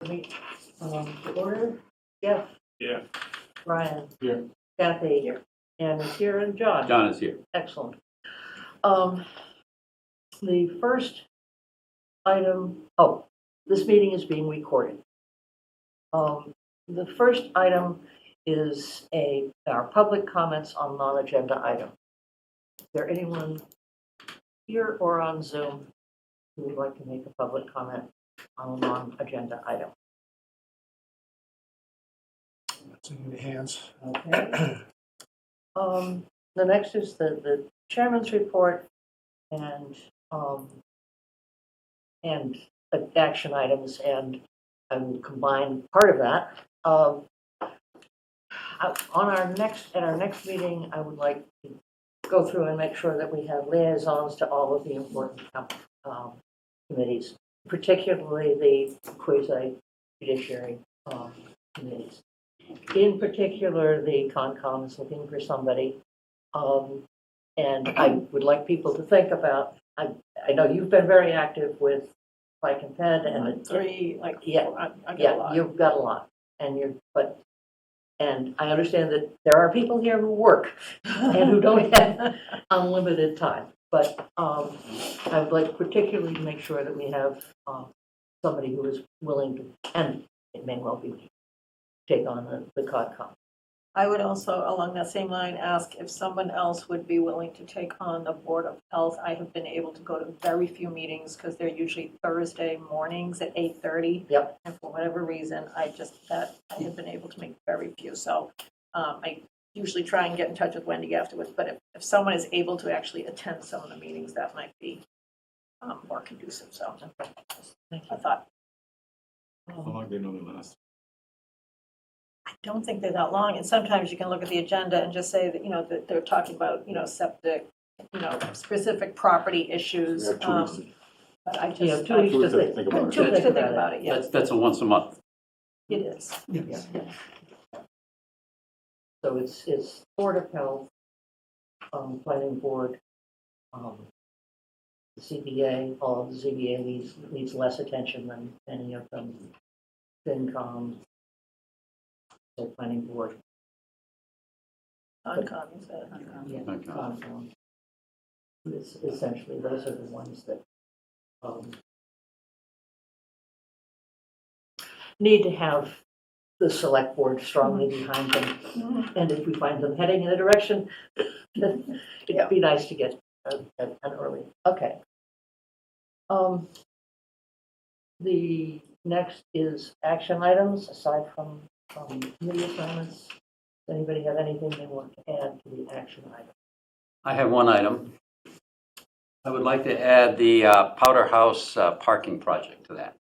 To order, Jeff, Yeah. Ryan. Here. Kathy. Here. Ann is here, and John. John is here. Excellent. The first item, this meeting is being recorded. The first item is our public comments on non-agenda item. Is there anyone here or on Zoom who would like to make a public comment on a non-agenda item? That's in your hands. Okay. The next is the chairman's report and action items, and I will combine part of that. At our next meeting, I would like to go through and make sure that we have liaisons to all of the important committees, particularly the quasi-judiciary committees. In particular, the Concom is looking for somebody, and I would like people to think about. I know you've been very active with Pike and Penn, and I get a lot. you've got a lot, and I understand that there are people here who work and who don't have unlimited time. But I would like particularly to make sure that we have somebody who is willing to, and it may well be, take on the Concom. I would also, along that same line, ask if someone else would be willing to take on the Board of Health. I have been able to go to very few meetings because they're usually Thursday mornings at 8:30. Yep. And for whatever reason, I have been able to make very few. So I usually try and get in touch with Wendy afterwards. But if someone is able to actually attend some of the meetings, that might be more conducive. So I thought. How long they normally last? I don't think they're that long, and sometimes you can look at the agenda and just say that, that they're talking about, septic, specific property issues. We have 2 weeks. But I 2 weeks just, to think about it. 2 weeks to think about it, yes, That's a once a month. it is. Yes. So it's Board of Health, Planning Board, the CBA. All of the CBA needs less attention than any of them. FinCom, the Planning Board. Concom, you said. Yeah, Concom. Concom. It's essentially, those are the ones that need to have the select board strongly behind them. And if we find them heading in a direction, then it'd be nice to get an early. Okay. The next is action items, aside from committee assignments. Does anybody have anything they want to add to the action item? I have one item. I would like to add the Powder House parking project to that.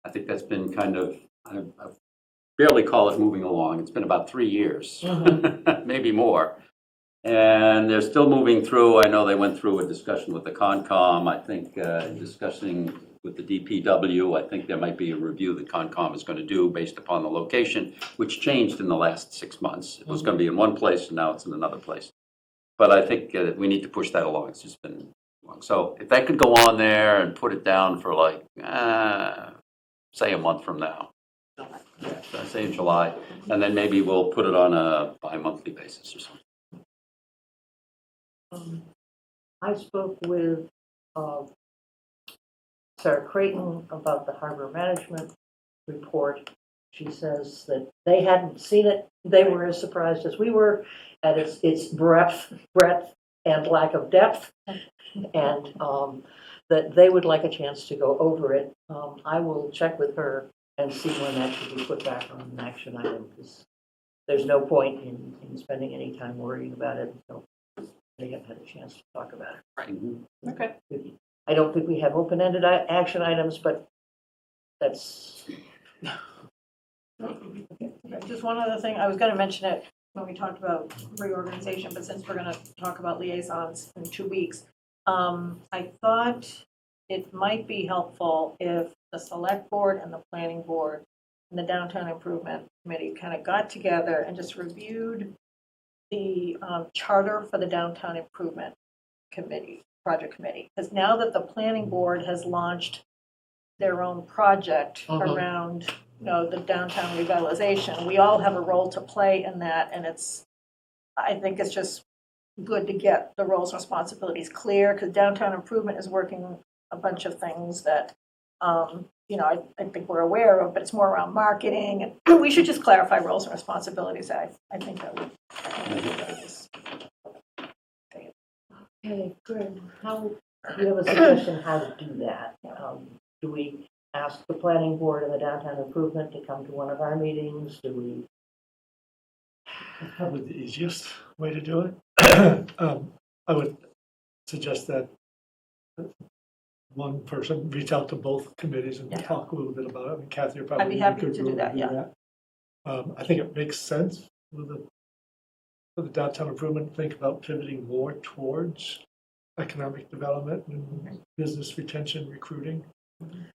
I think that's been kind of, I barely call it moving along. It's been about 3 years, maybe more. And they're still moving through. I know they went through a discussion with the Concom. I think discussing with the DPW. I think there might be a review that Concom is going to do based upon the location, which changed in the last 6 months. It was going to be in one place, and now it's in another place. But I think we need to push that along. It's just been long. So if that could go on there and put it down for like, say a month from now. Yeah, say in July. And then maybe we'll put it on a bi-monthly basis or something. I spoke with Sarah Creighton about the harbor management report. She says that they hadn't seen it. They were as surprised as we were at its breadth, and lack of depth, and that they would like a chance to go over it. I will check with her and see when that should be put back on an action item, because there's no point in spending any time worrying about it until they have had a chance to talk about it. Right. Okay. I don't think we have open-ended action items, but that's... Just one other thing, I was going to mention it when we talked about reorganization, but since we're going to talk about liaisons in 2 weeks, I thought it might be helpful if the select board and the planning board and the downtown improvement committee kind of got together and just reviewed the charter for the downtown improvement committee, project committee. Because now that the planning board has launched their own project Mhm. around, the downtown revitalization. We all have a role to play in that, and I think it's just good to get the roles and responsibilities clear, because downtown improvement is working a bunch of things that, I think we're aware of, but it's more around marketing, and we should just clarify roles and responsibilities. I think that would. Okay, good. How, do you have a suggestion how to do that? Do we ask the planning board and the downtown improvement to come to one of our meetings? Do we? That's probably the easiest way to do it. I would suggest that one person reach out to both committees and Yeah. talk a little bit about it. I mean, Kathy, you're I'd be probably a happy good to do girl that, yeah. I think it makes sense for the downtown improvement, to think about pivoting more towards economic development and business retention, recruiting.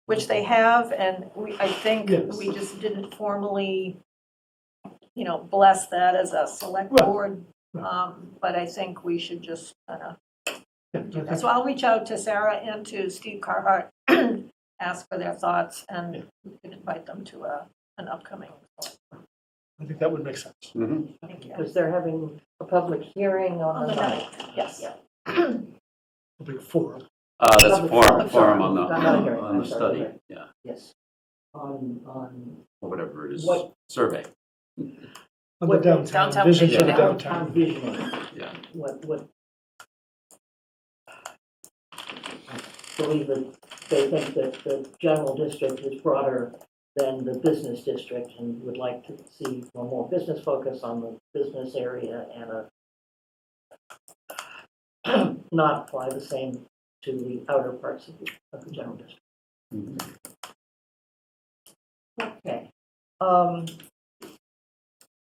Which they have, and I think Yes. we just didn't formally, bless that as a select Right. board. Right. But I think we should just kind of Yeah, do I that. think- So I'll reach out to Sarah and to Steve Carhart, ask for their thoughts, and we can invite them to an upcoming. I think that would make sense. Mhm. Thank you. Because they're having a public hearing On on the the 9th, 9th. yes. Yeah. A big forum. That's a Public forum forum, on not hearing, the I'm sorry, study, right. yeah, Yes. On or whatever it is, What- survey, On the What- downtown, downtown vision for the vision. downtown. visioning. yeah. What, I believe that they think that the general district is broader than the business district and would like to see a more business focus on the business area and not apply the same to the outer parts of the general district. Mhm. Okay.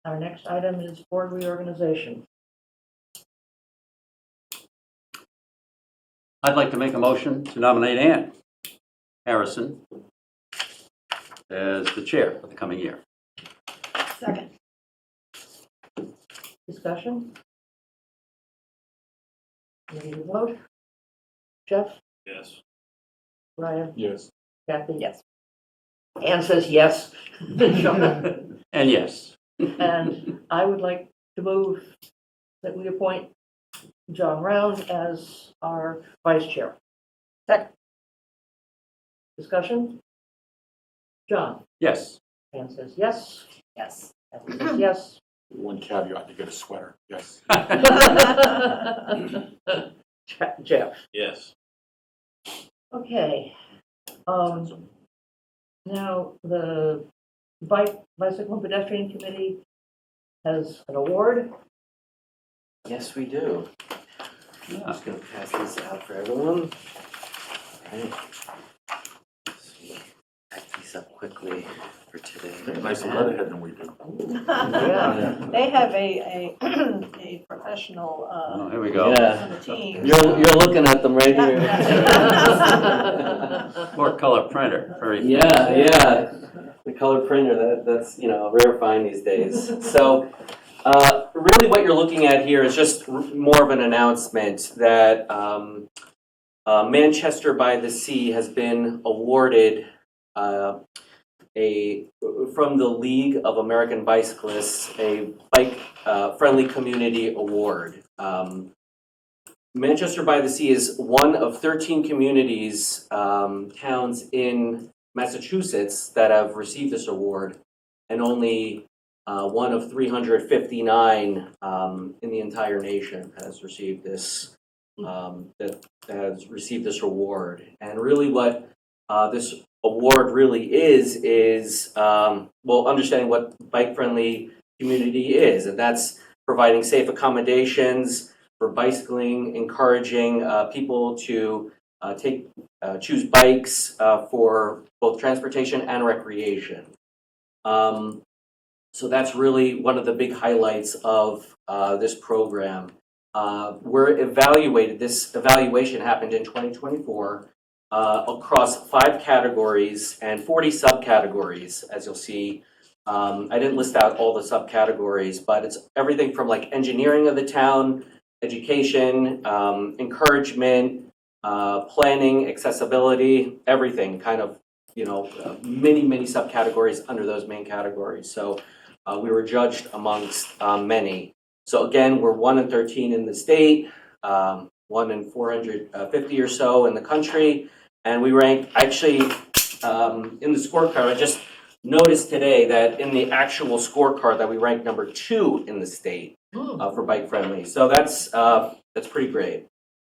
Our next item is board reorganization. I'd like to make a motion to nominate Ann Harrison as the chair for the coming year. Second. Discussion? Ready to vote? Jeff? Yes. Ryan? Yes. Kathy? Yes. Ann says yes. And yes. And I would like to move that we appoint John Round as our vice chair. Second. Discussion? John? Yes. Ann says yes. Yes. Kathy says yes. One caveat, you get a sweater. Yes. Jeff? Yes. Okay. Now, the Bicycle and Pedestrian Committee has an award. Yes, we do. I'm Yeah. just gonna pass these out for everyone. Right. So pack these up quickly for today. Nicer letterhead than we do. Yeah. They have a a professional Oh, here we go. on Yeah, the team. you're looking at them right here. Four color printer, very. Yeah. The color printer, that's a rare find these days. So, really what you're looking at here is just more of an announcement that Manchester by the Sea has been awarded from the League of American Bicyclists a bike friendly community award. Manchester by the Sea is one of 13 communities, towns in Massachusetts that have received this award, and only one of 359 in the entire nation has received this that has received this award. And really, what this award really is understanding what bike-friendly community is, and that's providing safe accommodations for bicycling, encouraging people to choose bikes for both transportation and recreation. So that's really one of the big highlights of this program. This evaluation happened in 2024 across 5 categories and 40 subcategories, as you'll see. I didn't list out all the subcategories, but it's everything from like engineering of the town, education, encouragement, planning, accessibility, everything kind of many subcategories under those main categories. So we were judged amongst many. So again, we're 1 in 13 in the state, 1 in 450 or so in the country, and we rank actually in the scorecard. I just noticed today that in the actual scorecard that we ranked number 2 in the state for bike friendly. So that's pretty great.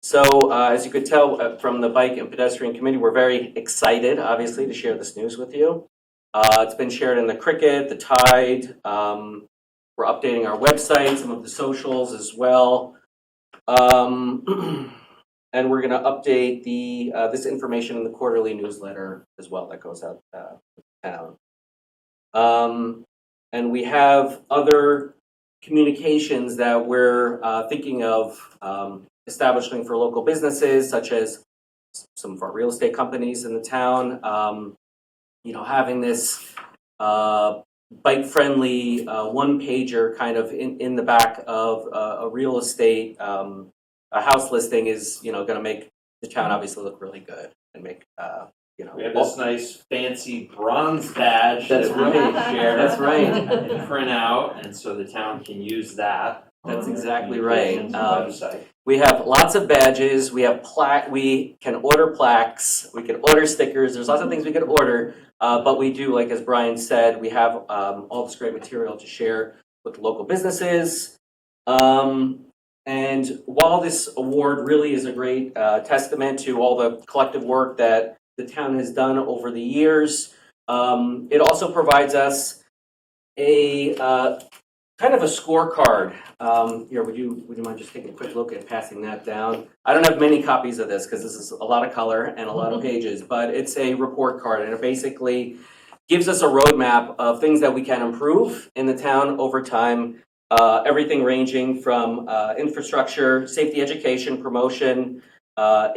So as you could tell from the Bike and Pedestrian Committee, we're very excited, obviously, to share this news with you. It's been shared in the Cricket, the Tide. We're updating our website, some of the socials as well. And we're going to update this information in the quarterly newsletter as well that goes out to town. And we have other communications that we're thinking of establishing for local businesses, such as some of our real estate companies in the town. Having this bike-friendly one-pager kind of in the back of a real estate a house listing is going to make the town obviously look really good and make We have this nice fancy bronze badge That's that we can right. share. That's right. And print out, and so the town can use that. That's on their exactly right. communications website. We have lots of badges. We have we can order plaques. We can order stickers. There's lots of things we can order. But we do, like as Brian said, we have all this great material to share with local businesses. And while this award really is a great testament to all the collective work that the town has done over the years, it also provides us a kind of a scorecard. Here, would you mind just taking a quick look at passing that down? I don't have many copies of this because this is a lot of color and a lot of pages, but it's a report card, and it basically gives us a roadmap of things that we can improve in the town over time. Everything ranging from infrastructure, safety education, promotion,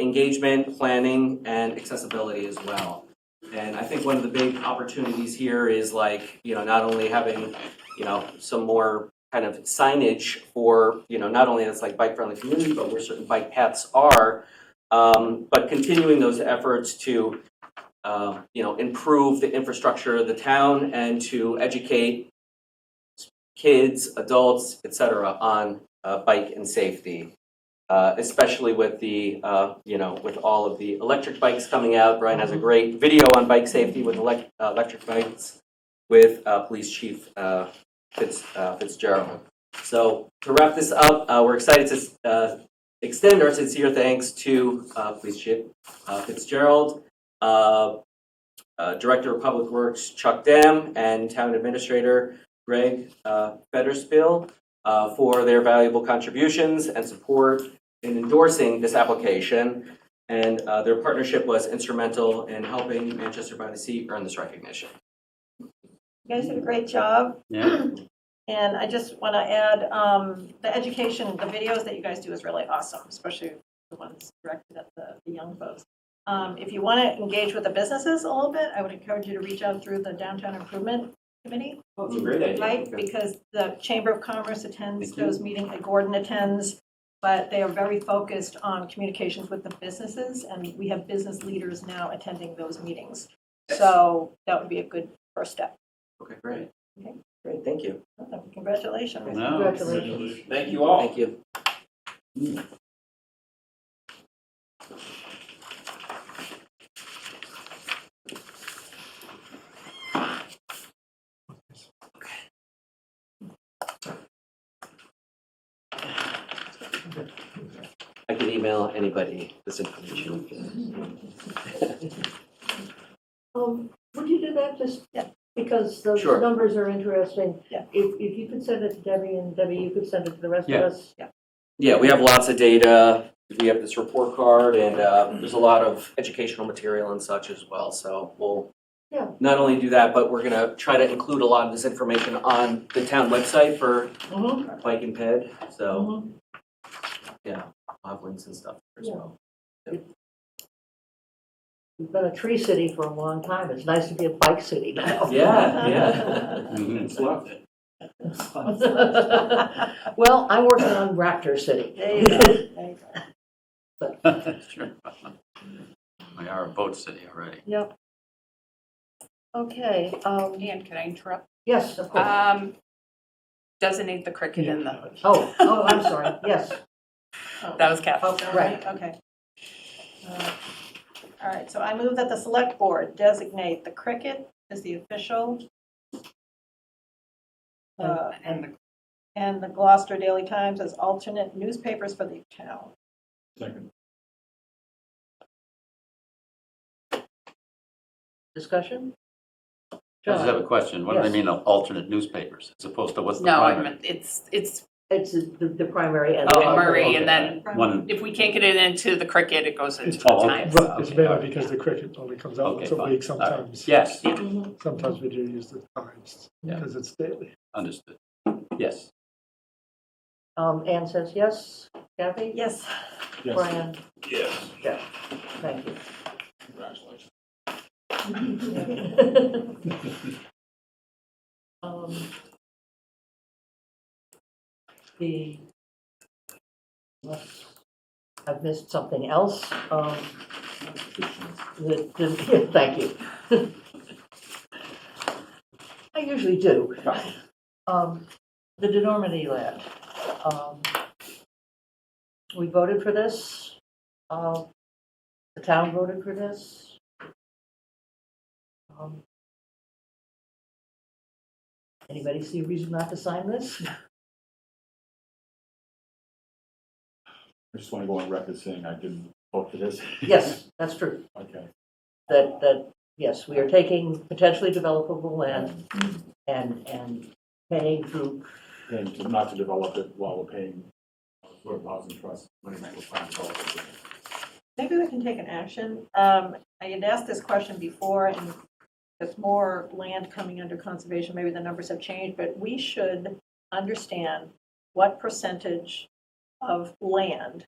engagement, planning, and accessibility as well. And I think one of the big opportunities here is not only having, some more kind of signage for, not only it's like bike-friendly community, but where certain bike paths are, but continuing those efforts to, improve the infrastructure of the town and to educate kids, adults, etc., on bike and safety, especially with the, with all of the electric bikes coming out. Brian has a great video on bike safety with electric bikes with Police Chief Fitzgerald. So to wrap this up, we're excited to extend our sincere thanks to Police Chief Fitzgerald, Director of Public Works Chuck Dam, and Town Administrator Greg Federspiel for their valuable contributions and support in endorsing this application. And their partnership was instrumental in helping Manchester by the Sea earn this recognition. You guys did a great job. Yeah. And I just want to add, the education, the videos that you guys do is really awesome, especially the ones directed at the young folks. If you want to engage with the businesses a little bit, I would encourage you to reach out through the Downtown Improvement Committee. Oh, it's a great idea. Right, Okay. because the Chamber of Commerce attends Thank you. those meetings, and Gordon attends, but they are very focused on communications with the businesses, and we have business leaders now attending those meetings. So that would be a good first step. Okay, great. Okay. Great, thank you. Congratulations. No. Congratulations. Thank you all. Thank you. I can email anybody this information. Would you do that just Yeah. because those Sure. numbers are interesting? Yeah. If you could send it to Debbie, and Debbie, you could send it to the rest of Yeah. us. Yeah, we have lots of data. We have this report card, and there's a lot of educational material and such as well. So we'll Yeah. not only do that, but we're going to try to include a lot of this information on the town website for Mm-hmm. Bike and Ped. So yeah, I'll have links and stuff as Yeah. well. We've been a tree city for a long time. It's nice to be a bike city now. Yeah, yeah. Mhm. It's loved it. Well, I'm working on Raptor City. There you go. There you go. Sure. We are a boat city already. Yep. Okay, Ann, can I interrupt? yes, of course. Designate the cricket in the, Oh, I'm sorry, yes. that was Kathy. Oh, Right. okay. All right, so I move that the select board designate the cricket as the official And and the Gloucester Daily Times as alternate newspapers for the town. Second. Discussion? I just have John? a question. What do they Yes. mean of alternate newspapers as opposed to what's the no, I primary? meant, it's It's the primary and. oh, Murray, and then One, if we can't get it into the cricket, it goes into the Oh, okay. Times. But it's Okay, mainly all right. because the cricket only comes out Okay, once a fine. week All right. sometimes. yes, Mhm. Sometimes we do use the Times Yeah. because it's daily. understood. Yes. Anne says yes. Kathy? Yes. Brian? Yes. Jeff? Thank you. Congratulations. Um, The, unless I've missed something else. Yeah, thank you. I usually do. The denormity land. We voted for this. The town voted for this. Anybody see a reason not to sign this? I just want to go on record saying I didn't vote for this. Yes, that's true. Okay. Yes, we are taking potentially developable land and paying through, And not to develop it while we're paying for a housing trust money that we're trying to develop it. Maybe we can take an action. I had asked this question before, and there's more land coming under conservation, maybe the numbers have changed, but we should understand what percentage of land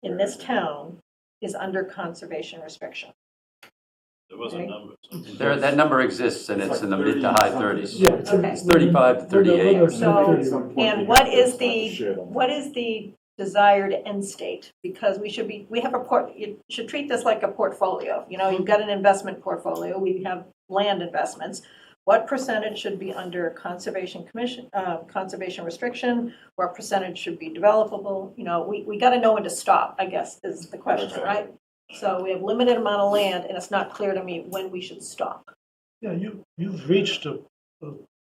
in this town is under conservation restriction. There was a Okay. number. There, that number exists and it's in the mid to high 30s. Yeah, it's Okay. It's 35 to 38. So, and what is the desired end state? Because we have you should treat this like a portfolio. You know, you've got an investment portfolio, we have land investments. What percentage should be under conservation restriction? What percentage should be developable? You know, we got to know when to stop, I guess, is the question, right? So we have limited amount of land, and it's not clear to me when we should stop. Yeah, you've reached a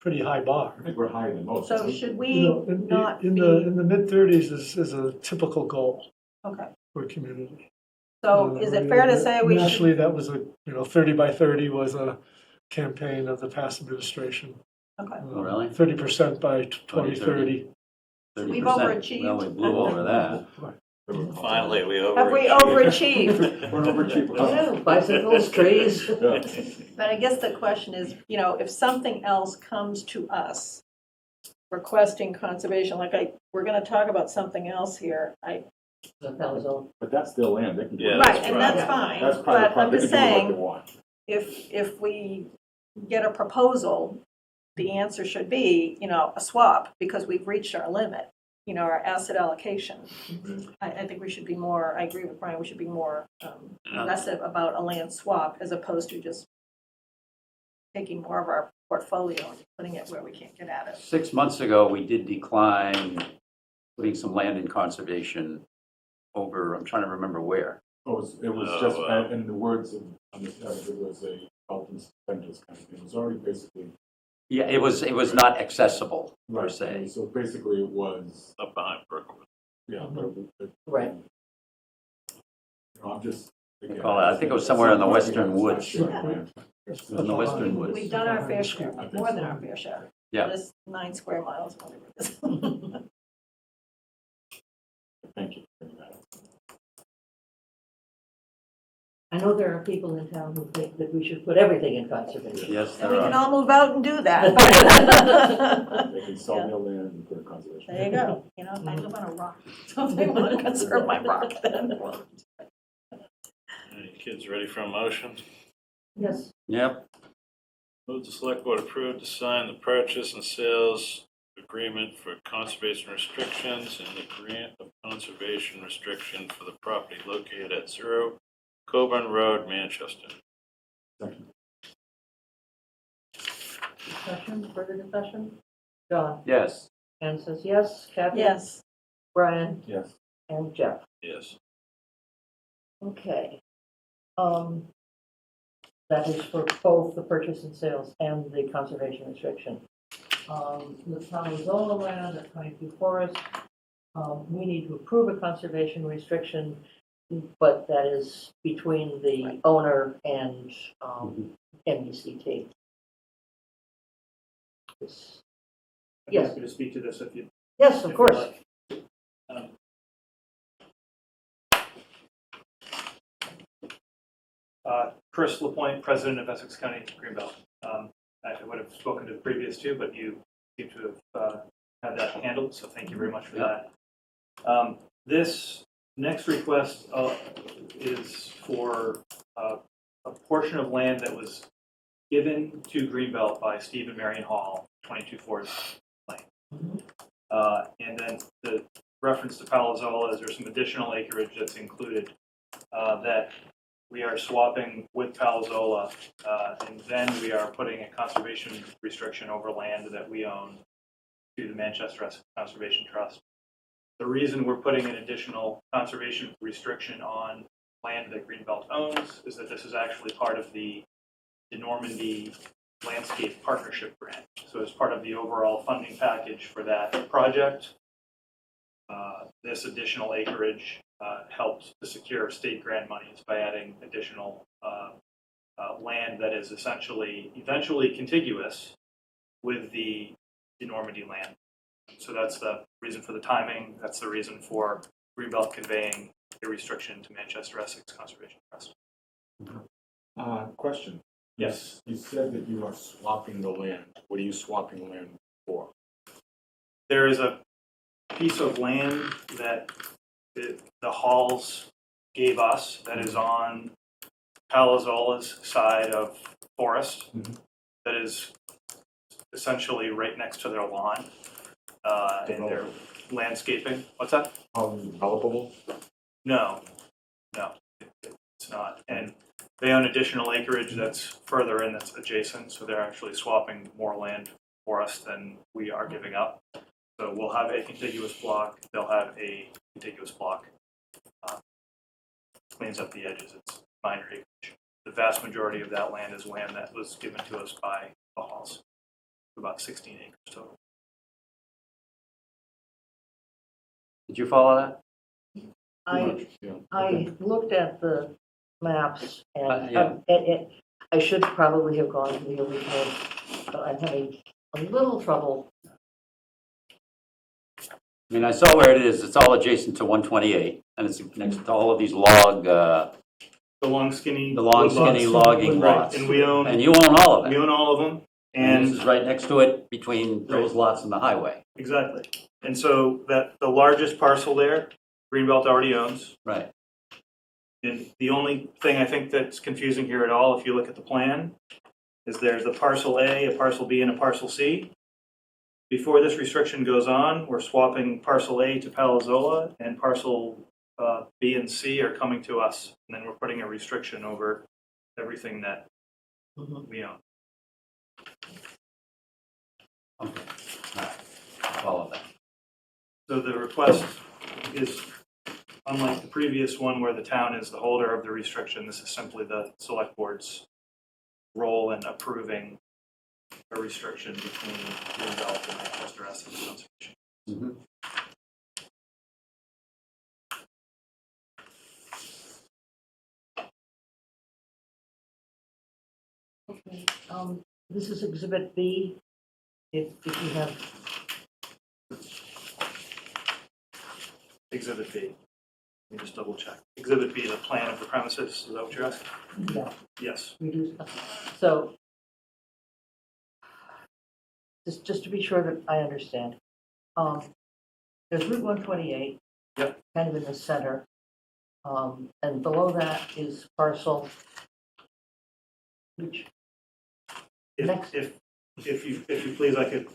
pretty high bar. I think we're higher than most. So should You we know, not in be, the mid-30s is a typical goal okay. for a community. So is it fair to say we should, Nationally, that was 30 by 30 was a campaign of the past administration. okay. Oh, really? 30% by 2030. 30%. We've overachieved. Well, we blew over that. Finally, we Have we overachieved? We're an overachiever. oh, bicycles, trees. Yeah. But I guess the question is, you know, if something else comes to us requesting conservation, we're going to talk about something else here. That was all. But that's their land. They can do Yeah, whatever Right, that's and right. that's fine, That's private but I'm property. They just can do what saying, they want. if we get a proposal, the answer should be, you know, a swap, because we've reached our limit, you know, our asset allocation. I think we should be more, I agree with Brian, we should be more aggressive about a land swap as opposed to just taking more of our portfolio and putting it where we can't get at it. 6 months ago, we did decline putting some land in conservation over, I'm trying to remember where. It was Oh, just, wow. in the words of, it was a Elton Spenders kind of thing. It was already basically. Yeah, it was not accessible, per Right. se. So basically it was, Up behind Brookwood. yeah. Right. I'm just. again, Call it- I think it was somewhere in the western It's not woods. shared land. In the western woods. We've done our fair share, more than our fair share. Yeah. This 9 square miles, whatever it is. Thank you. I know there are people in town who think that we should put everything in conservation. Yes, And there we can are. all move out and do that. They can sell Yeah. their land and put it in conservation. There you go, you know, I live on a rock, so if they want to conserve my rock, then well. Any kids ready for a motion? Yes, Yep, Move the select board approve to sign the purchase and sales agreement for conservation restrictions and the grant of conservation restriction for the property located at 0 Coburn Road, Manchester. Second. Discussion, further discussion? John? Yes. Anne says yes. Kathy? Yes, Brian? Yes. And Jeff? Yes. Okay. That is for both the purchase and sales and the conservation restriction. The Palazzolo land at 22 Forest, we need to approve a conservation restriction, but that is between the owner and MBCT. Yes. I'm Yes. happy to speak to this if you. Yes, if of you course. like. Um, Chris Lapointe, President of Essex County Greenbelt. I would have spoken to the previous two, but you seem to have had that handled, so thank you very much for that. This next request is for a portion of land that was given to Greenbelt by Steve and Marion Hall, 22 Forest Lane. And then the reference to Palazzolo is there's some additional acreage that's included that we are swapping with Palazzolo, and then we are putting a conservation restriction over land that we own to the Manchester Conservation Trust. The reason we're putting an additional conservation restriction on land that Greenbelt owns is that this is actually part of the Normandy Landscape Partnership Grant. So as part of the overall funding package for that project, this additional acreage helps to secure state grant monies by adding additional land that is eventually contiguous with the Normandy land. So that's the reason for the timing. That's the reason for Greenbelt conveying a restriction to Manchester Essex Conservation Trust. Question. Yes. You said that you are swapping the land. What are you swapping land for? There is a piece of land that the Halls gave us that is on Palazzola's side of Forest that is essentially right next to their lawn and their landscaping. What's that? Developable? No, it's not. And they own additional acreage that's further in that's adjacent, so they're actually swapping more land for us than we are giving up. So we'll have a contiguous block, they'll have a contiguous block. Cleans up the edges, it's minor acreage. The vast majority of that land is land that was given to us by the Halls, about 16 acres total. Did you follow that? I looked at the maps and Yeah. I should probably have gone to the original, but I'm having a little trouble. I mean, I saw where it is. It's all adjacent to 128, and it's next to all of these log, The long skinny. the long skinny logging Right, lots. and we own And you own all of we it. own all of them. And this And is right next to it, between those lots and the highway. exactly. And so that the largest parcel there, Greenbelt already owns. Right. And the only thing I think that's confusing here at all, if you look at the plan, is there's a parcel A, a parcel B, and a parcel C. Before this restriction goes on, we're swapping parcel A to Palazzola, and parcel B and C are coming to us. And then we're putting a restriction over everything that we own. Okay. All right. Follow that. So the request is, unlike the previous one where the town is the holder of the restriction, this is simply the select board's role in approving a restriction between Greenbelt and Manchester Essex Conservation. Mhm. Okay, this is Exhibit B, if you have, Exhibit B. Let me just double check. Exhibit B, the plan of the premises, is that what you're asking? yeah, Yes. reduced. So, just to be sure that I understand, there's Route 128. Yep. Kind of in the center, and below that is parcel, which, Next. If you please, I could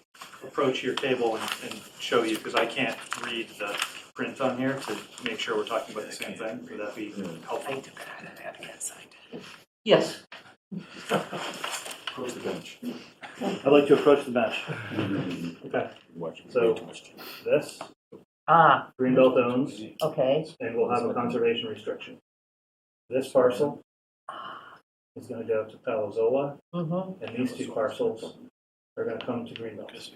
approach your table and show you, because I can't read the print on here to make sure we're talking about the same thing. Would that be helpful? yes, Close the bench. I'd like to approach the bench. Okay, so this, Ah, Greenbelt owns, okay. and we'll have a conservation restriction. This parcel is gonna go to Palazola, Mm-hmm. and these two parcels are gonna come to Greenbelt.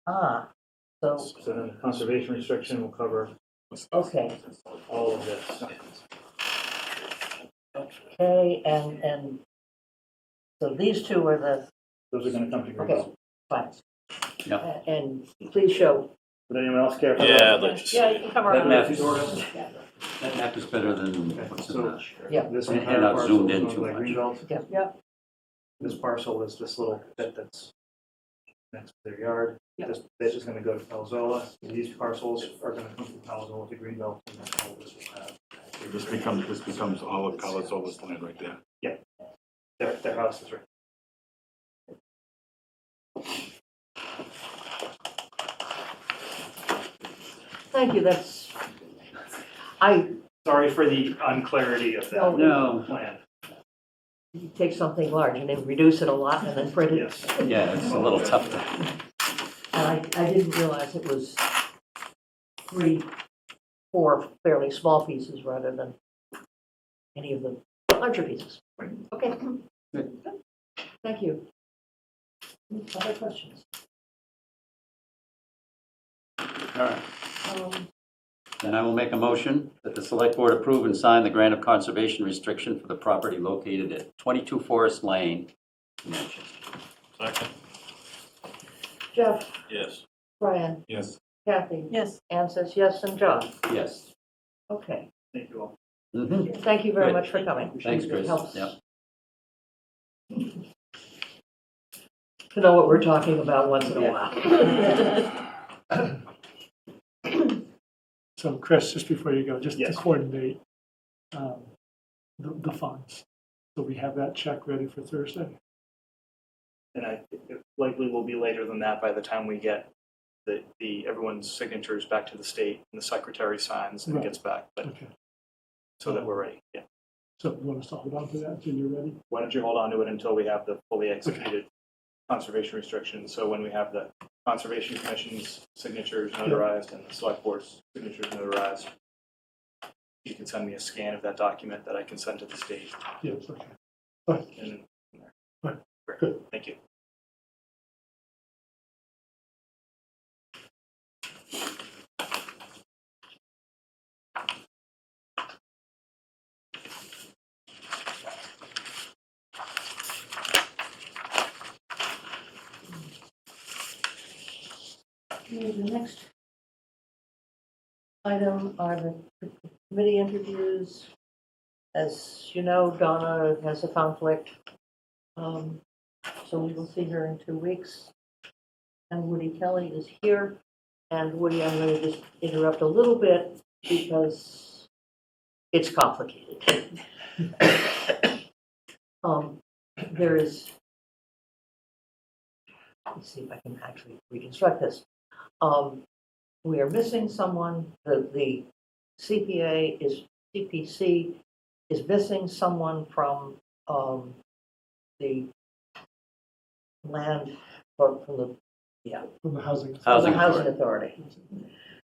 Ah, so, So then the conservation restriction will cover okay, all of this. okay, and so these two are the, Those are gonna come to okay, Greenbelt. fine. Yeah. And please show, Would anyone else care for Yeah, that? I'd like to see. Yeah, you can cover That it. map is, that map is better than what's in So the, this And entire not parcel zoomed is in owned too by much. Greenbelt. yeah, This parcel is this little bit that's next to their yard. Yeah. This bit is gonna go to Palazola. These parcels are gonna come from Palazola to Greenbelt, and that's all this will have. This becomes all of Palazola's land right there. Their house is right. thank you, that's, I Sorry for the unclarity of that no, plan. take something large and then reduce it a lot and then print it. Yes. yeah, it's a little tough to, And I didn't realize it was 3, 4 fairly small pieces rather than any of the larger pieces. Okay. Good. Thank you. Other questions? all right. Um, Then I will make a motion that the select board approve and sign the grant of conservation restriction for the property located at 22 Forest Lane, Manchester. Second? Jeff, Yes. Yes. Kathy, Yes, Anne says yes, and John. Yes. Okay. Thank you all. Mhm. Thank you very Good. much for coming. Thanks, It Chris. helps Yep. to know what we're talking about once in a while. So Chris, just before you go, just to Yes. coordinate the funds. So we have that check ready for Thursday. And it likely will be later than that by the time we get everyone's signatures back to the state and the secretary signs and Right. gets back, but Okay. so that we're ready. Yeah. So you want us to hold on to that until you're ready? Why don't you hold on to it until we have the fully executed conservation restrictions? So when we have the Conservation Commission's signatures notarized and the Select Board's signatures notarized, you can send me a scan of that document that I can send to the state. Yes, okay. And Right. Great. Good. Thank you. Okay, the next item are the committee interviews. As you know, Donna has a conflict, so we will see her in 2 weeks. And Woody Kelly is here. And Woody, I'm going to just interrupt a little bit because it's complicated. There is, let's see if I can actually reconstruct this. We are missing someone, the CPC is missing someone from the land, or from the, From the housing. from Housing the Housing Authority.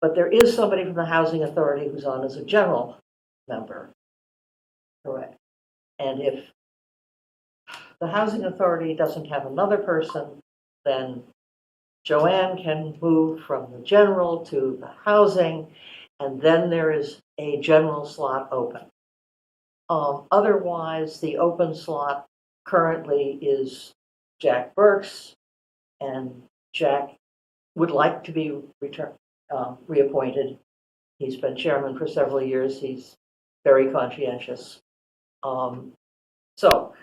But there is somebody from the Housing Authority who's on as a general member. Correct. And if the Housing Authority doesn't have another person, then Joanne can move from the general to the housing, and then there is a general slot open. Otherwise, the open slot currently is Jack Burks, and Jack would like to be reappointed. He's been chairman for several years. He's very conscientious. So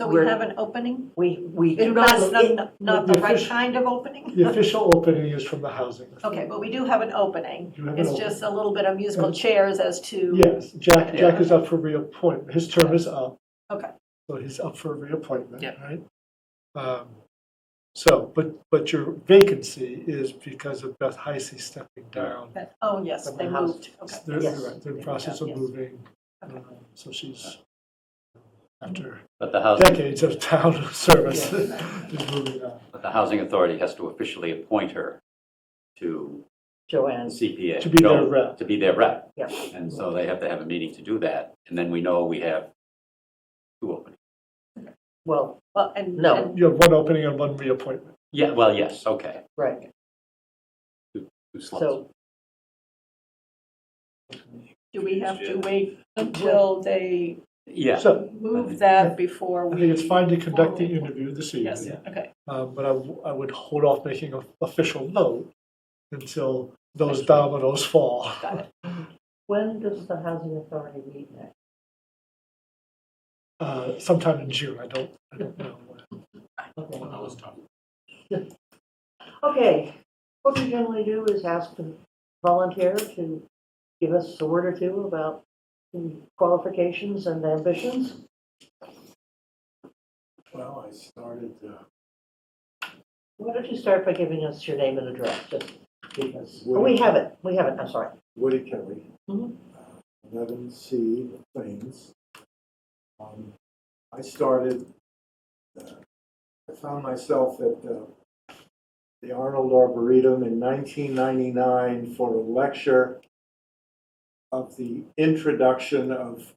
so we have an opening? we do But not. it's not the right official- kind of opening? The official opening is from the housing. Okay, but we do have an opening. You have an It's opening. just a little bit of musical chairs as to. Yes, Jack is up for reappointment. His term is up. Okay. So he's up for reappointment, Yep. right? So, but your vacancy is because of Beth Heisey stepping down. Oh, yes, From they the house. moved. Okay. They're, Yes. right, they're in the process of Yes. moving, Okay. so she's after But the housing, decades of town service is moving on. but the housing authority has to officially appoint her to the Joanne, CPA. To be their No, rep. To be their rep. Yeah. And so they have to have a meeting to do that, and then we know we have 2 openings. well, Well, and. No. and- You have one opening and one reappointment. Yeah, well, yes, okay. right, 2 slots. so, Do we have to wait until they Yeah, So move that before I we? think it's fine to conduct the interview this Yes, evening, okay. but I would hold off making an official vote until those dominoes fall. got it. when does the housing authority meet next? Sometime in June, I don't know. Okay. That was tough. Okay, what we generally do is ask the volunteer to give us a word or two about the qualifications and ambitions. Well, I started, Why don't you start by giving us your name and address, just because, oh, Woody. we have it, I'm sorry. Woody Kelly, Mhm. 11C, Plains. I started, I found myself at the Arnold Arboretum in 1999 for a lecture of the introduction of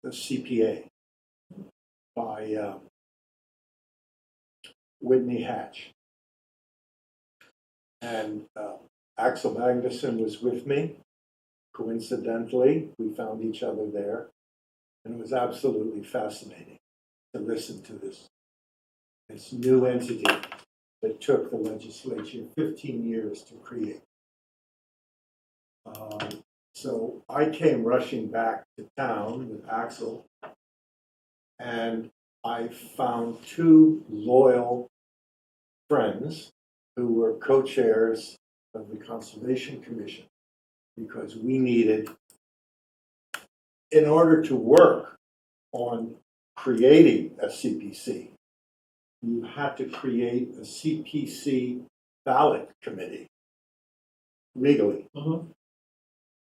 the CPA by Whitney Hatch. And Axel Magnuson was with me. Coincidentally, we found each other there, and it was absolutely fascinating to listen to this new entity that took the legislature 15 years to create. So I came rushing back to town with Axel, and I found 2 loyal friends who were co-chairs of the Conservation Commission, because we needed, in order to work on creating a CPC, you had to create a CPC ballot committee legally. Mhm.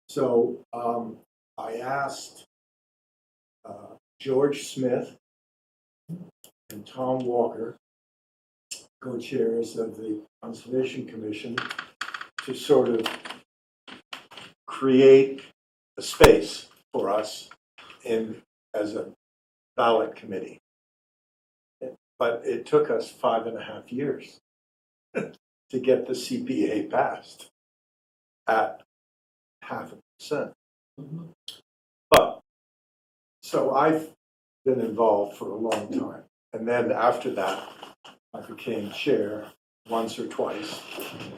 So I asked George Smith and Tom Walker, co-chairs of the Conservation Commission, to sort of create a space for us as a ballot committee. But it took us 5.5 years to get the CPA passed at 0.5%. But, so I've been involved for a long time. And then after that, I became chair once or twice.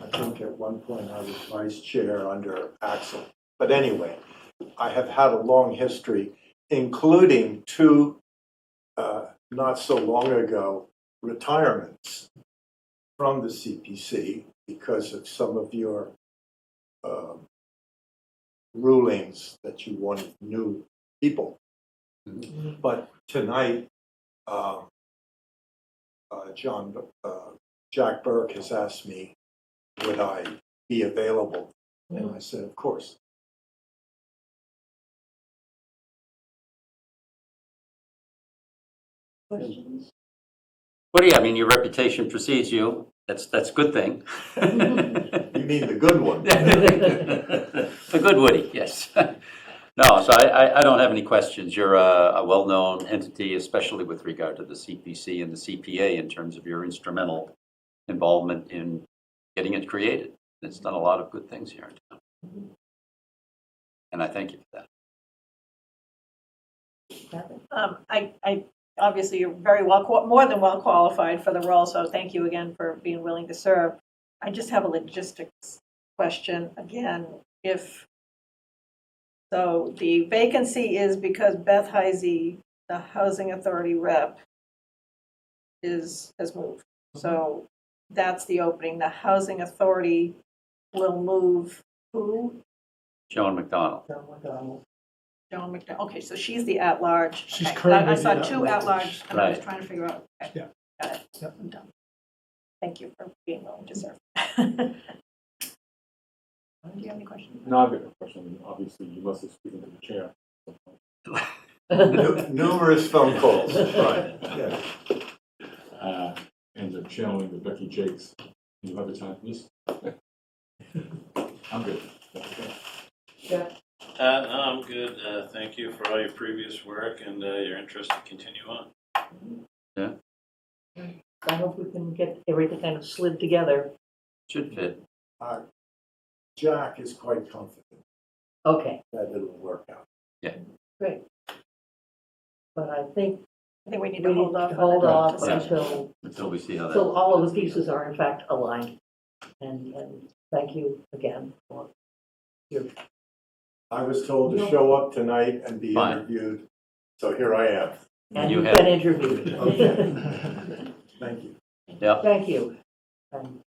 I think at one point I was vice chair under Axel. But anyway, I have had a long history, including 2, not so long ago, retirements from the CPC because of some of your rulings that you wanted new people. But tonight, Jack Burke has asked me, would I be available? And I said, of course. Questions? Woody, I mean, your reputation precedes you. That's a good thing. You mean the good one? The good Woody, yes. No, so I don't have any questions. You're a well-known entity, especially with regard to the CPC and the CPA in terms of your instrumental involvement in getting it created. It's done a lot of good things here in town. And I thank you for that. I obviously you're very more than well qualified for the role, so thank you again for being willing to serve. I just have a logistics question again. So the vacancy is because Beth Heisey, the Housing Authority rep, has moved. So that's the opening. The Housing Authority will move who? Joan McDonald. John McDonald. Joan McDonald. Okay, so she's the at-large. She's Okay, currently I saw the 2 at-large, and I was Right. trying to figure out. Okay, Yeah. got it. Yep. I'm done. Thank you for being willing to serve. Do you have any questions? No, I've got a question. Obviously, you must have spoken to the chair. Numerous phone calls. Right. Yeah. And the channeling the Becky Jakes. You have the time for this? I'm good. I'm good. Thank you for all your previous work and your interest to continue on. I hope we can get everything kind of slid together. Should fit. Jack is quite confident Okay, that it'll work out. great. But I think I think we need we to need hold off. to on hold it off to see. Until we see how that. until all of the pieces are in fact aligned. And thank you again for your, I was told to show up tonight and be Fine. interviewed, so here I am. and You you've have- been interviewed. Okay. Thank you. Yep. Thank you. And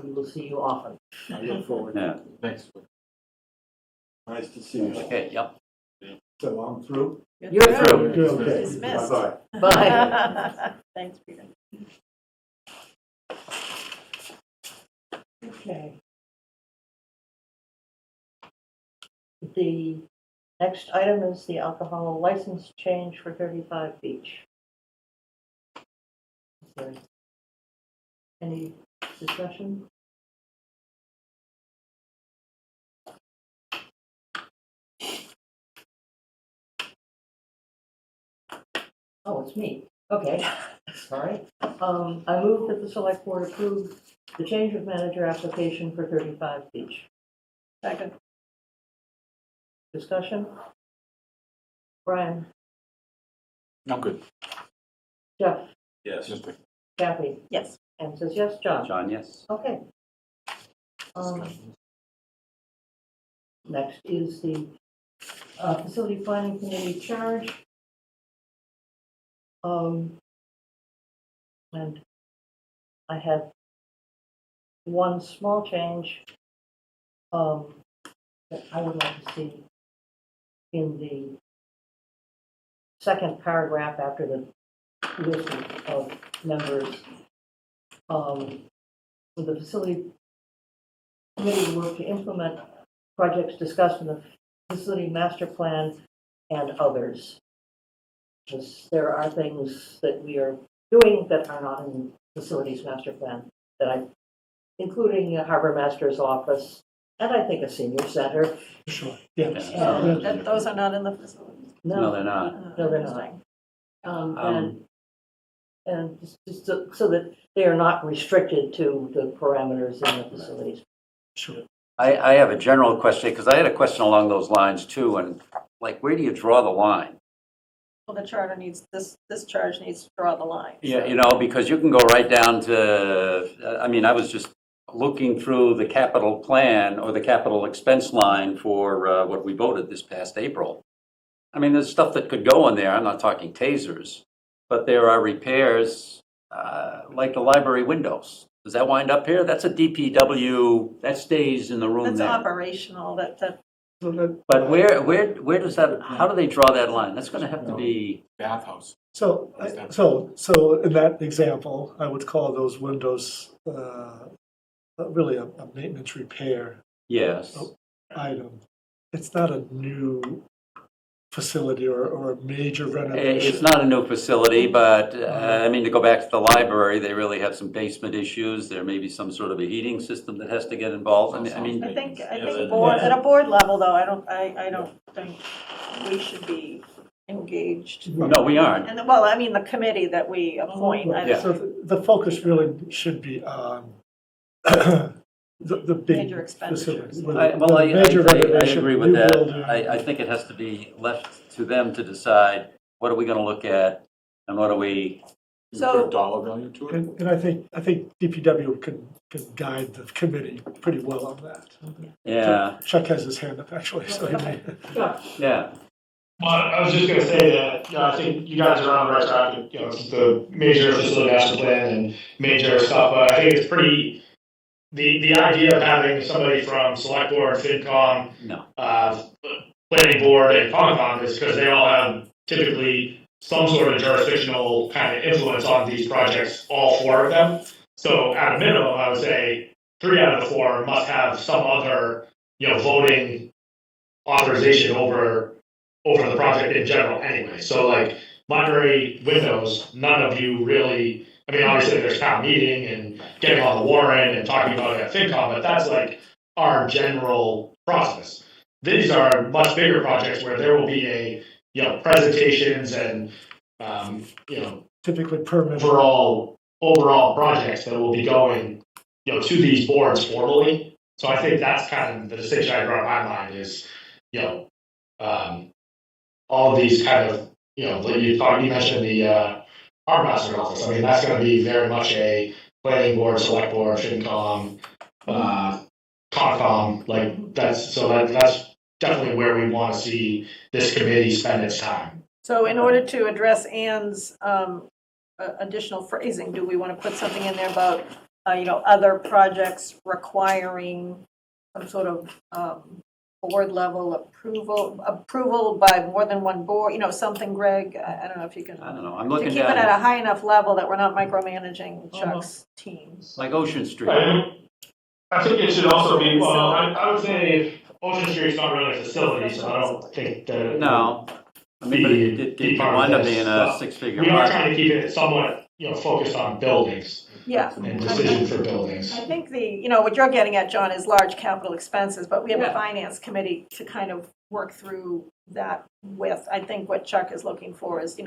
we will see you often. I look forward. Yeah. Thanks. Nice to see you. Okay, yep. So I'm through? You're through. Okay. Dismissed. Bye-bye. Bye. Thanks, Peter. Okay. The next item is the alcohol license change for 35 Beach. Is there any discussion? Oh, it's me. Okay, sorry. I move that the select board approve the change of manager application for 35 Beach. Second. Discussion? Brian, I'm good. Jeff, Yes. Just a- Kathy, Yes. and says yes, John. John, yes. Okay. Next is the facility planning committee charge. And I have one small change that I would like to see in the second paragraph after the list of members. The facility committee will work to implement projects discussed in the facility master plan and others. Because there are things that we are doing that are not in the facilities master plan including a harbor master's office, and I think a senior center. Sure, yeah. Yeah. Those are not in the facilities. No, they're not. No, they're not. And just so that they are not restricted to the parameters in the facilities. Sure. I have a general question, because I had a question along those lines too, and like, where do you draw the line? Well, the charter needs, this charge needs to draw the line. Yeah, you know, because you can go right down to, I mean, I was just looking through the capital plan or the capital expense line for what we voted this past April. I mean, there's stuff that could go in there. I'm not talking tasers, but there are repairs like the library windows. Does that wind up here? That's a DPW, that stays in the room That's there. operational, that, So that- But where does that, how do they draw that line? That's going to have to be, Bathhouse. So, so in that example, I would call those windows really a maintenance repair yes. item. It's not a new facility or a major renovation. It's not a new facility, but, I mean, to go back to the library, they really have some basement issues. There may be some sort of a heating system that has to get involved. I mean, I think Yeah, board, at a board level though, I don't think we should be engaged. no, we aren't. And, well, I mean, the committee that we appoint, I Yeah. So the focus really should be on the big Major expenditures. facilities. Well, I Major renovation, agree with new that. building. I think it has to be left to them to decide, what are we going to look at, and what are we, You So- put a dollar value to it? And I think DPW can guide the committee pretty well on that. yeah, Chuck has his hand up, actually, so he may. yeah. Well, I was just gonna say that, I think you guys are on the right track, the major facility master plan and major stuff, but I think it's pretty, the idea of having somebody from select board, FinCom, No. planning board and Concom is because they all have typically some sort of jurisdictional kind of influence on these projects, all four of them. So at a minimum, I would say 3 out of the 4 must have some other, voting authorization over over the project in general anyway. So like library windows, none of you really, I mean, obviously there's town meeting and getting on the warrant and talking about it at FinCom, but that's like our general process. These are much bigger projects where there will be presentations and, Typically permanent. overall projects that will be going, to these boards formally. So I think that's kind of the distinction I draw in my mind is, all of these kind of, like you mentioned the harbor master office. I mean, that's going to be very much a planning board, select board, FinCom, Concom. Like that's definitely where we want to see this committee spend its time. So in order to address Ann's additional phrasing, do we want to put something in there about, other projects requiring some sort of board level approval by more than one board, something, Greg? I don't know if you can. I don't know, I'm To looking keep it at down, a high enough level that we're not micromanaging Chuck's teams. like Ocean Street. I think it should also be, well, I would say Ocean Street's not really a facility, so I don't think that. No, I mean, but it wound up being a six-figure We are project. trying to keep it somewhat, focused on buildings Yeah. and decision for buildings. I think what you're getting at, John, is large capital expenses, but we have a finance committee to kind of work through that with. I think what Chuck is looking for is,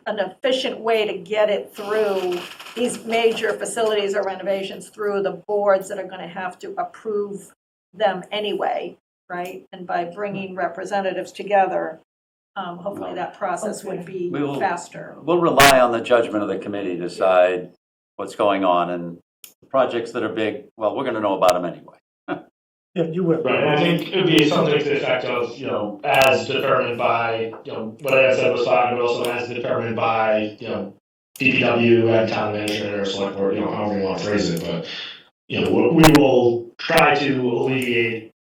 an efficient way to get it through these major facilities or renovations through the boards that are going to have to approve them anyway, right? And by bringing representatives together, hopefully that process would be We will- faster. We'll rely on the judgment of the committee to decide what's going on, and projects that are big, well, we're gonna know about them anyway. Yeah, you will. Right, and I think it would be something to the effect of, as determined by, what I said was fine, but also as determined by, DPW and town manager or select board, however you want to phrase it, but, we will try to alleviate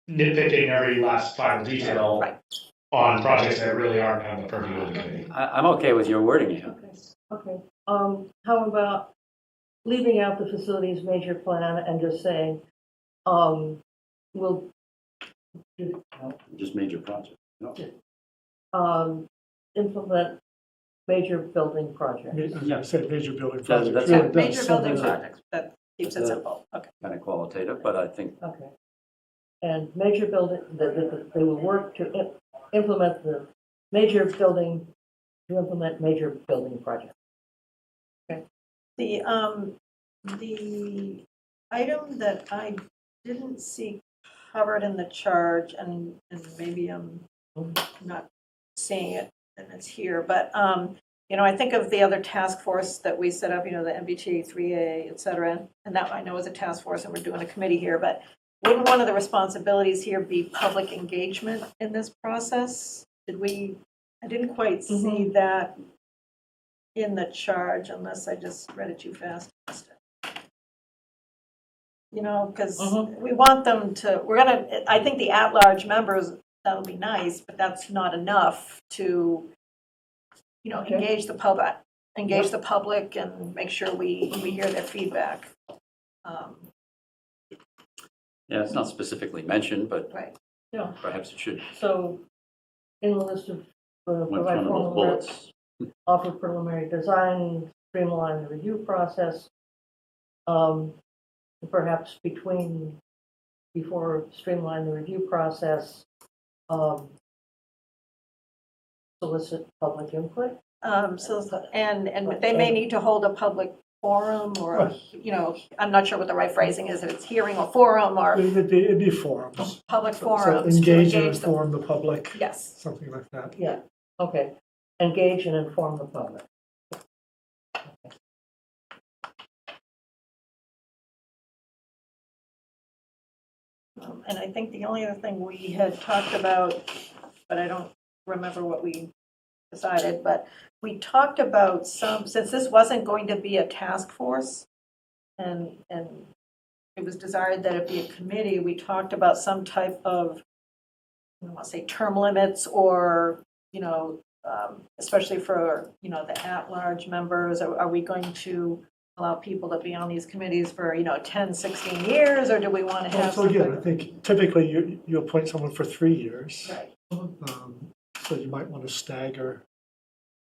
nitpicking every last final detail Right. on projects that really aren't on the purview of the committee. I'm okay with your wording here. Okay, how about leaving out the facilities major plan and just saying, we'll Just major project. No. implement major building projects. I was gonna say major building That's- projects. that's- Really Yeah, does major sum building it up. projects, that keeps it simple, okay. Kind of qualitative, but I think Okay. And major building, they will work to implement the major building, to implement major building projects. The item that I didn't see covered in the charge, and maybe I'm not seeing it, and it's here, but, I think of the other task force that we set up, the MBT 3A, et cetera, and that I know is a task force, and we're doing a committee here, but wouldn't one of the responsibilities here be public engagement in this process? I didn't quite see that in the charge, unless I just read it too fast. Because we want them to, I think the at-large members, that'll be nice, but that's not enough to, engage the public and make sure we hear their feedback. yeah, it's not specifically mentioned, but Right. Yeah. perhaps it should So, in the list of, went provide from those formal bullets. offer preliminary design, streamline the review process. Perhaps before streamline the review process, solicit public input. And they may need to hold a public forum or, I'm not sure what the right phrasing is, if it's hearing or forum or It'd be forums. public So forums. to engage and them. inform the public, Yes. something like that. Yeah, okay. Engage and inform the public. And I think the only other thing we had talked about, but I don't remember what we decided, but we talked about since this wasn't going to be a task force, and it was desired that it be a committee, we talked about some type of, I don't want to say term limits or, especially for, the at-large members, are we going to allow people to be on these committees for, 10, 16 years, or do we want to have So again, I something? think typically you appoint someone for 3 years. Right. So you might want to stagger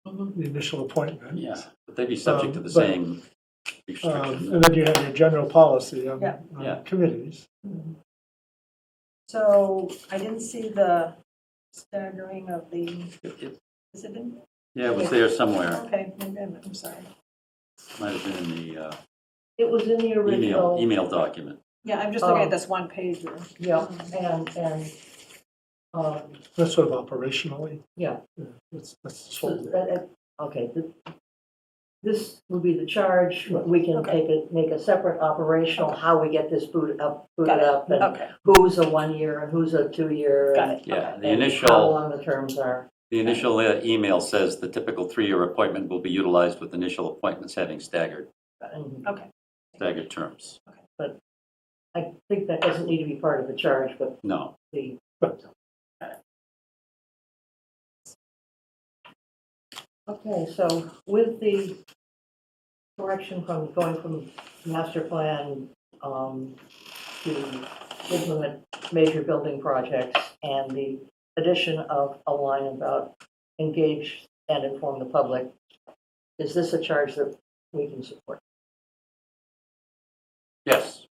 Mhm. the initial appointment. Yeah, but they'd be subject to the But- same restrictions. And then you have your general policy on Yeah. Yeah. committees. So I didn't see the staggering of the, It- is it in? Yeah, it was there somewhere. Okay, maybe I'm sorry. Might have been in the It was in the original. email document. Yeah, I'm just looking at this one page. Yeah, and, That's sort of operationally. Yeah. That's so sort of, okay, this would be the charge. We can Okay. make a separate operational, how we get this booted up, and Okay, who's a 1 year and who's a 2 year. got it. Yeah, the And how initial, long the terms are. the initial email says the typical 3-year appointment will be utilized with initial appointments having staggered And terms. I think that doesn't need to be part of the charge, but No, the. Okay, so with the correction from going from master plan to implement major building projects and the addition of a line about engage and inform the public, is this a charge that we can support? yes,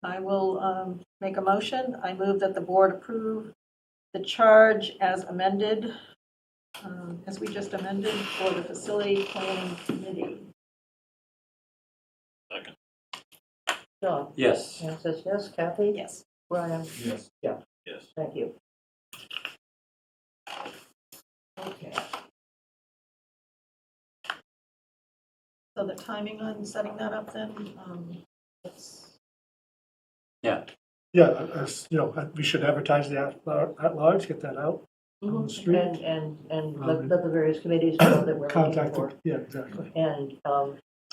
I will make a motion. I move that the board approve the charge as amended, as we just amended for the facility planning committee. Second. John? yes. Anne says yes. Kathy? Yes. Brian? Yes. Yes. Thank you. Okay. So the timing on setting that up then, yeah, as, we should advertise the at large, get that out on the street. And let the various committees know that we're looking Contact for. them, yeah, exactly. And,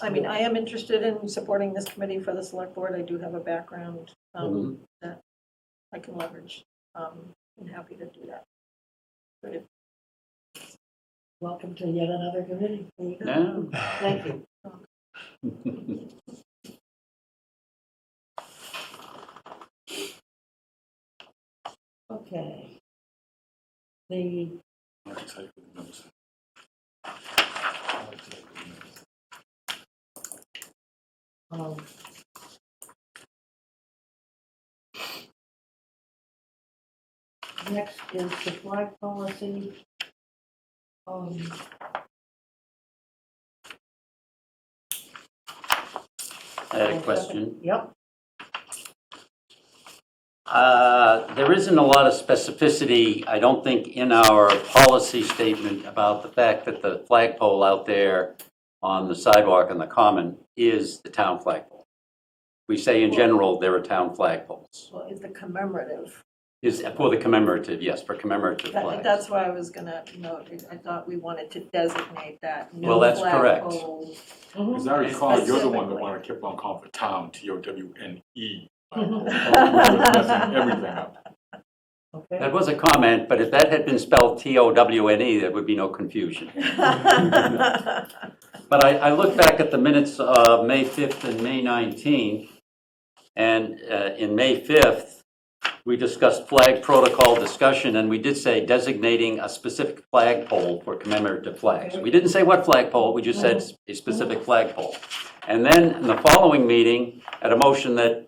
I mean, I am interested in supporting this committee for the select board. I do have a background Mhm. that I can leverage. I'm happy to do that. Good. welcome to yet another committee. There you go. No. Thank you. Okay. The, I can tell you the numbers. um, next is the flag policy. I had a question. Yep. There isn't a lot of specificity, I don't think, in our policy statement about the fact that the flagpole out there on the sidewalk on the common is the town flagpole. We say in general, there are town flagpoles. Well, it's the commemorative. Is for the commemorative, yes, for commemorative flags. That's why I was gonna note, I thought we wanted to designate that. Well, that's correct. flagpole. As I recall, you're the one that Specifically. wanted to keep on calling for town, TOWNE. Mhm. Messing everything up. Okay. That was a comment, but if that had been spelled TOWNE, there would be no confusion. But I look back at the minutes of May 5th and May 19th, and in May 5th, we discussed flag protocol discussion, and we did say designating a specific flagpole for commemorative flags. We didn't say what flagpole, we just said a specific flagpole. And then in the following meeting, at a motion that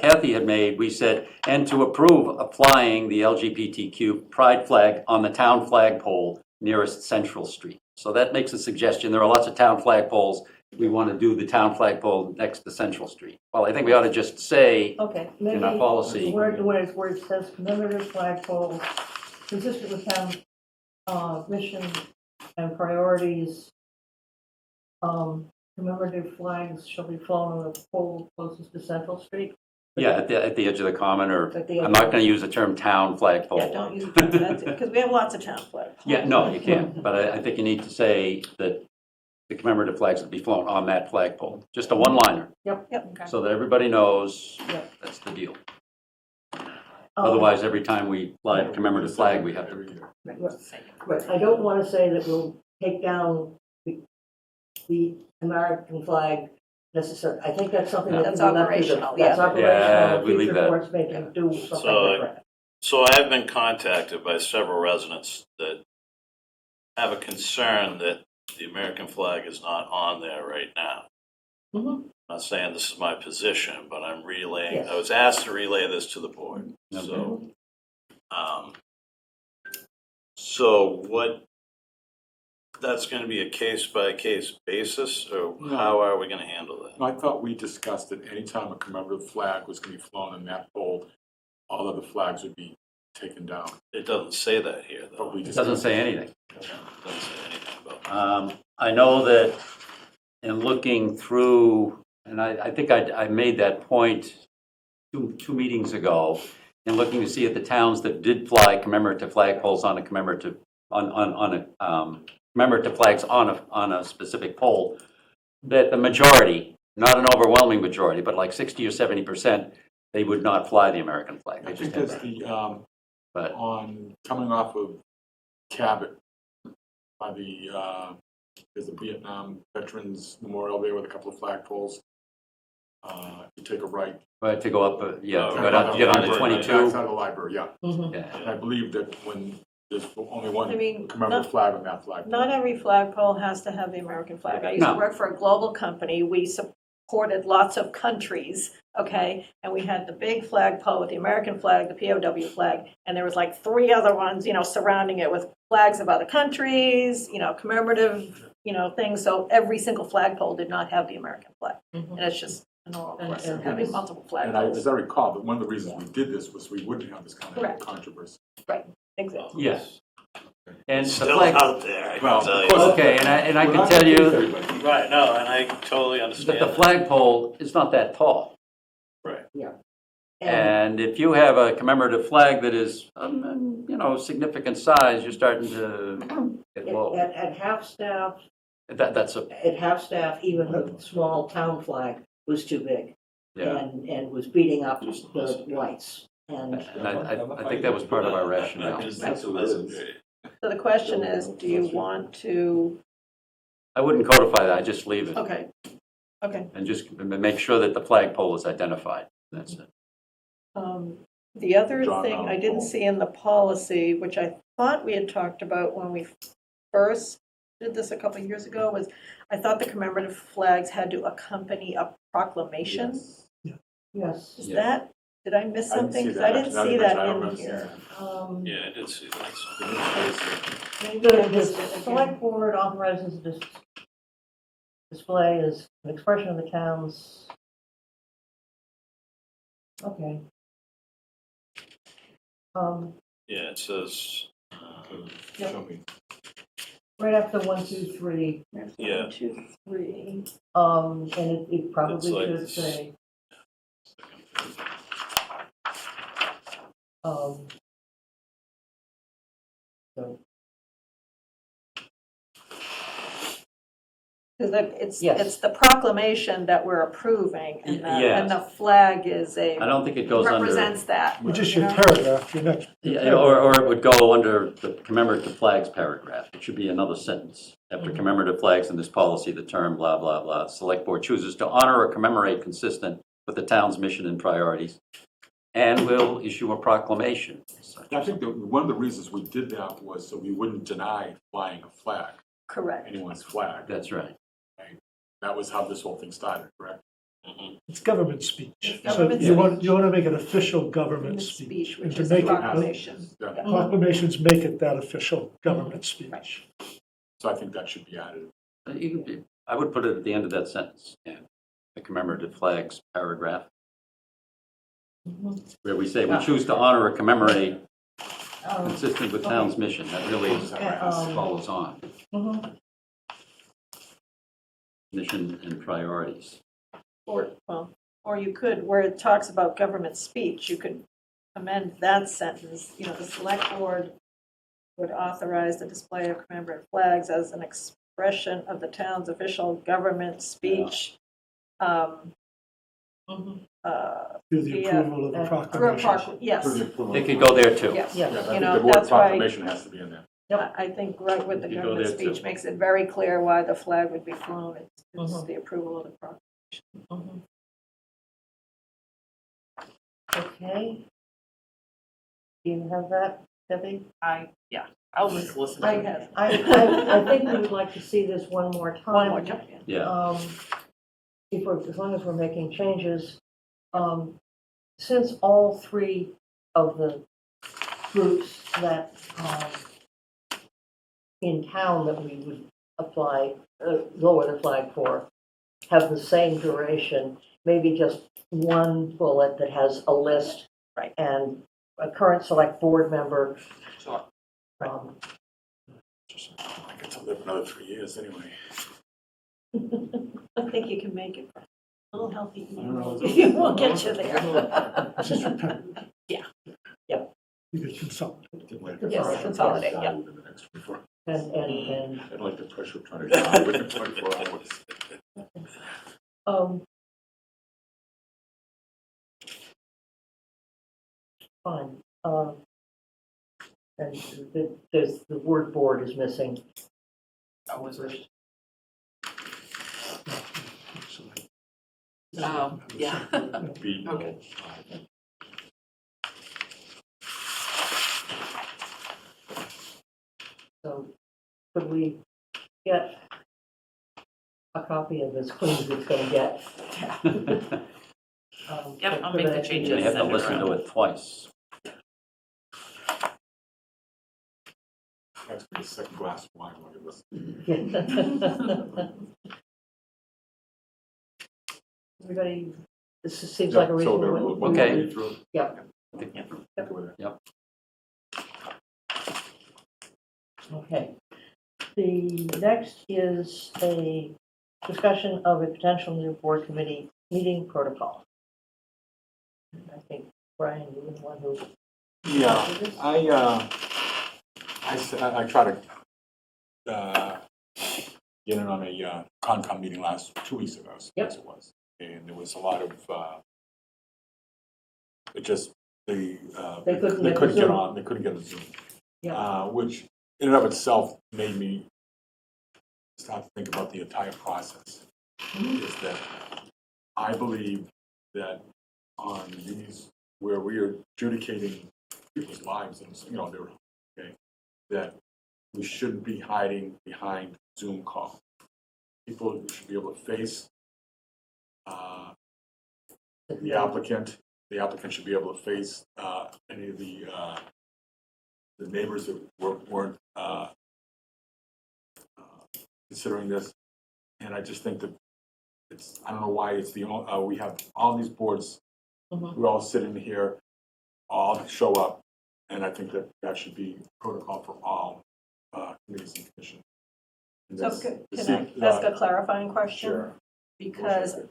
Kathy had made, we said, and to approve applying the LGBTQ pride flag on the town flagpole nearest Central Street. So that makes a suggestion. There are lots of town flagpoles. We want to do the town flagpole next to Central Street. Well, I think we ought to just say Okay, in our maybe policy. where it says commemorative flagpole, consistent with town mission and priorities, commemorative flags shall be flown on the pole closest to Central Street. Yeah, at the edge of the common, or At the I'm edge. not going to use the term town flagpole. Yeah, don't use, that's it, because we have lots of town flags. Yeah, no, you can't, but I think you need to say that the commemorative flags will be flown on that flagpole. Just a one-liner, Yep. so that everybody knows Yep. that's the deal. Um, Otherwise, every time we fly a commemorative flag, we have to. Every year. Right, I don't want to say that we'll take down the American flag necessarily. I think that's something that can That's be left to the. operational, yeah. That's operational. Yeah, we leave Future that. boards may do something So, different. So I've been contacted by several residents that have a concern that the American flag is not on there right now. Mhm. I'm not saying this is my position, but I'm relaying, Yes. I was asked to relay this to the board, so. So what, that's gonna be a case-by-case basis, or No. how are we gonna handle that? I thought we discussed that anytime a commemorative flag was going to be flown in that pole, all other flags would be taken down. It doesn't say that here, though. But we It discussed. doesn't say anything. It doesn't say anything about that. I know that in looking through, and I think I made that point two meetings ago, in looking to see if the towns that did fly commemorative flagpoles on a commemorative, commemorative flags on a specific pole, that the majority, not an overwhelming majority, but like 60 or 70%, they would not fly the American flag. They I just think have there's that. the, But on, coming off of Cabot, by the, there's a Vietnam Veterans Memorial there with a couple of flagpoles. You take a right. but to go up, yeah, Oh, go down, get on to right, right, 22. Backside of the library, yeah. Mhm. Yeah. And I believe that when there's only one I mean, commemorative flag on that flag. Not every flagpole has to have the American flag. I used to No. work for a global company. We supported lots of countries, okay? And we had the big flagpole with the American flag, the POW flag, and there was like 3 other ones, surrounding it with flags of other countries, commemorative, things. So every single flagpole did not have the American flag. Mhm. And it's just a normal And- course and of having it's- multiple And flagpoles. as I recall, that one of the reasons we did this was we wouldn't have this kind of Correct. controversy. Exactly. Yes. And the Still flag, out there, I Well, can tell of you. course- okay, and I We're can not tell gonna please you everybody. Right, no, and I totally that understand the that. flagpole is not that tall. And And if you have a commemorative flag that is, significant size, you're starting to get low. at half-staff, That's even the small town flag was too big. yeah. And was beating up the lights. And And I think that was part of our rationale. Absolutely. So the question is, do you want to, I wouldn't codify that, I just leave it okay, and just make sure that the flagpole is identified. That's it. The other Drawn thing out I didn't pole. see in the policy, which I thought we had talked about when we first did this a couple of years ago, was I thought the commemorative flags had to accompany a proclamation. yes. Is Yeah. that, did I miss I didn't something? see 'Cause that, I didn't actually. see Now that you that mention it, I don't in remember seeing here. Um, Yeah, I did see that. Maybe I The missed it again. select board authorizes display as an expression of the town's. Okay. Yeah, it says, Show me. Right after 1, 2, 3, There's Yeah. 1, 2, 3. and it It's probably like should this. say, so, Because it's, Yes. it's the proclamation that we're approving, and the, Yes. and the flag is I don't think it goes under, represents that. Which is you your know? paragraph, your next. yeah, or it would go under the commemorative flags paragraph. It should be another sentence. After commemorative flags in this policy, the term blah, blah, blah, select board chooses to honor or commemorate consistent with the town's mission and priorities, and will issue a proclamation. I think that one of the reasons we did that was so we wouldn't deny flying a flag, Correct. anyone's flag. That's right. That was how this whole thing started, correct? It's government speech. It's So government you want to make it official government The speech. speech, And which to is a make it, proclamation. Yeah. Yeah. proclamations make it that official government speech. So I think that should be added. I would put it at the end of that sentence, yeah. The commemorative flags paragraph, where we say we choose to honor or commemorate consistent with town's mission. That really follows on. mhm. Mission and priorities. Or you could, where it talks about government speech, you could amend that sentence, the select board would authorize the display of commemorative flags as an expression of the town's official government speech. Mhm. Through the Yeah. approval of the Through a proclamation. yes, Through the approval. It could go there too. yes. Yeah. Yeah, I You think know, the word that's why- proclamation has to be in there. I think right with the You go government there, too. speech makes it very clear why the flag would be flown. It's Mhm. the approval of the proclamation. Mhm. Okay. Do you have that, Debbie? I'll just listen I, to it. I think we would like to see this one more time. One more time, yeah. Yeah, If we're, as long as we're making changes, since all three of the groups that, in town that we would apply, lower the flag for, have the same duration, maybe just one bullet that has a list. Right. And a current select board member. Sure. Um, I get to live another 3 years anyway. I think you can make it a little healthy. I don't know. We'll get you there. Just repetitive. Yeah. Yep. You could consult. Yes, consolidate, yeah. In the next 24. And, I don't like the pressure of trying to get out within 24 hours. fine. And there's, the word board is missing. Oh, was it? Excellent. Oh, yeah. Be- Okay. So could we get a copy of as clean as it's gonna get? Yep, I'll for make the next changes. you meeting? have to Send it listen to around. it twice. That's the second glass of wine while you listen. Everybody, this seems like a Yeah, so reasonable. we'll- way- we'll Okay. read through. Yeah. Go with it. Okay. The next is a discussion of a potential new board committee meeting protocol. I think, Brian, you were the one who. Yeah, did this? I try to get in on a Concom meeting 2 weeks ago, I Yep. guess it was. And there was a lot of, it just, they couldn't they get couldn't the get Zoom. on, they couldn't get a Zoom. Yeah. Which in and of itself made me start to think about the entire process. Is that I believe that on these, where we are adjudicating people's lives and, they're, okay, that we shouldn't be hiding behind Zoom call. People should be able to face the applicant. The applicant should be able to face any of the neighbors that weren't considering this. And I just think that I don't know why it's we have all these boards, we all sit in here, all show up, and I think that should be protocol for all committees and commissions. And So that's- can I ask a clarifying question? Sure. Because Sure.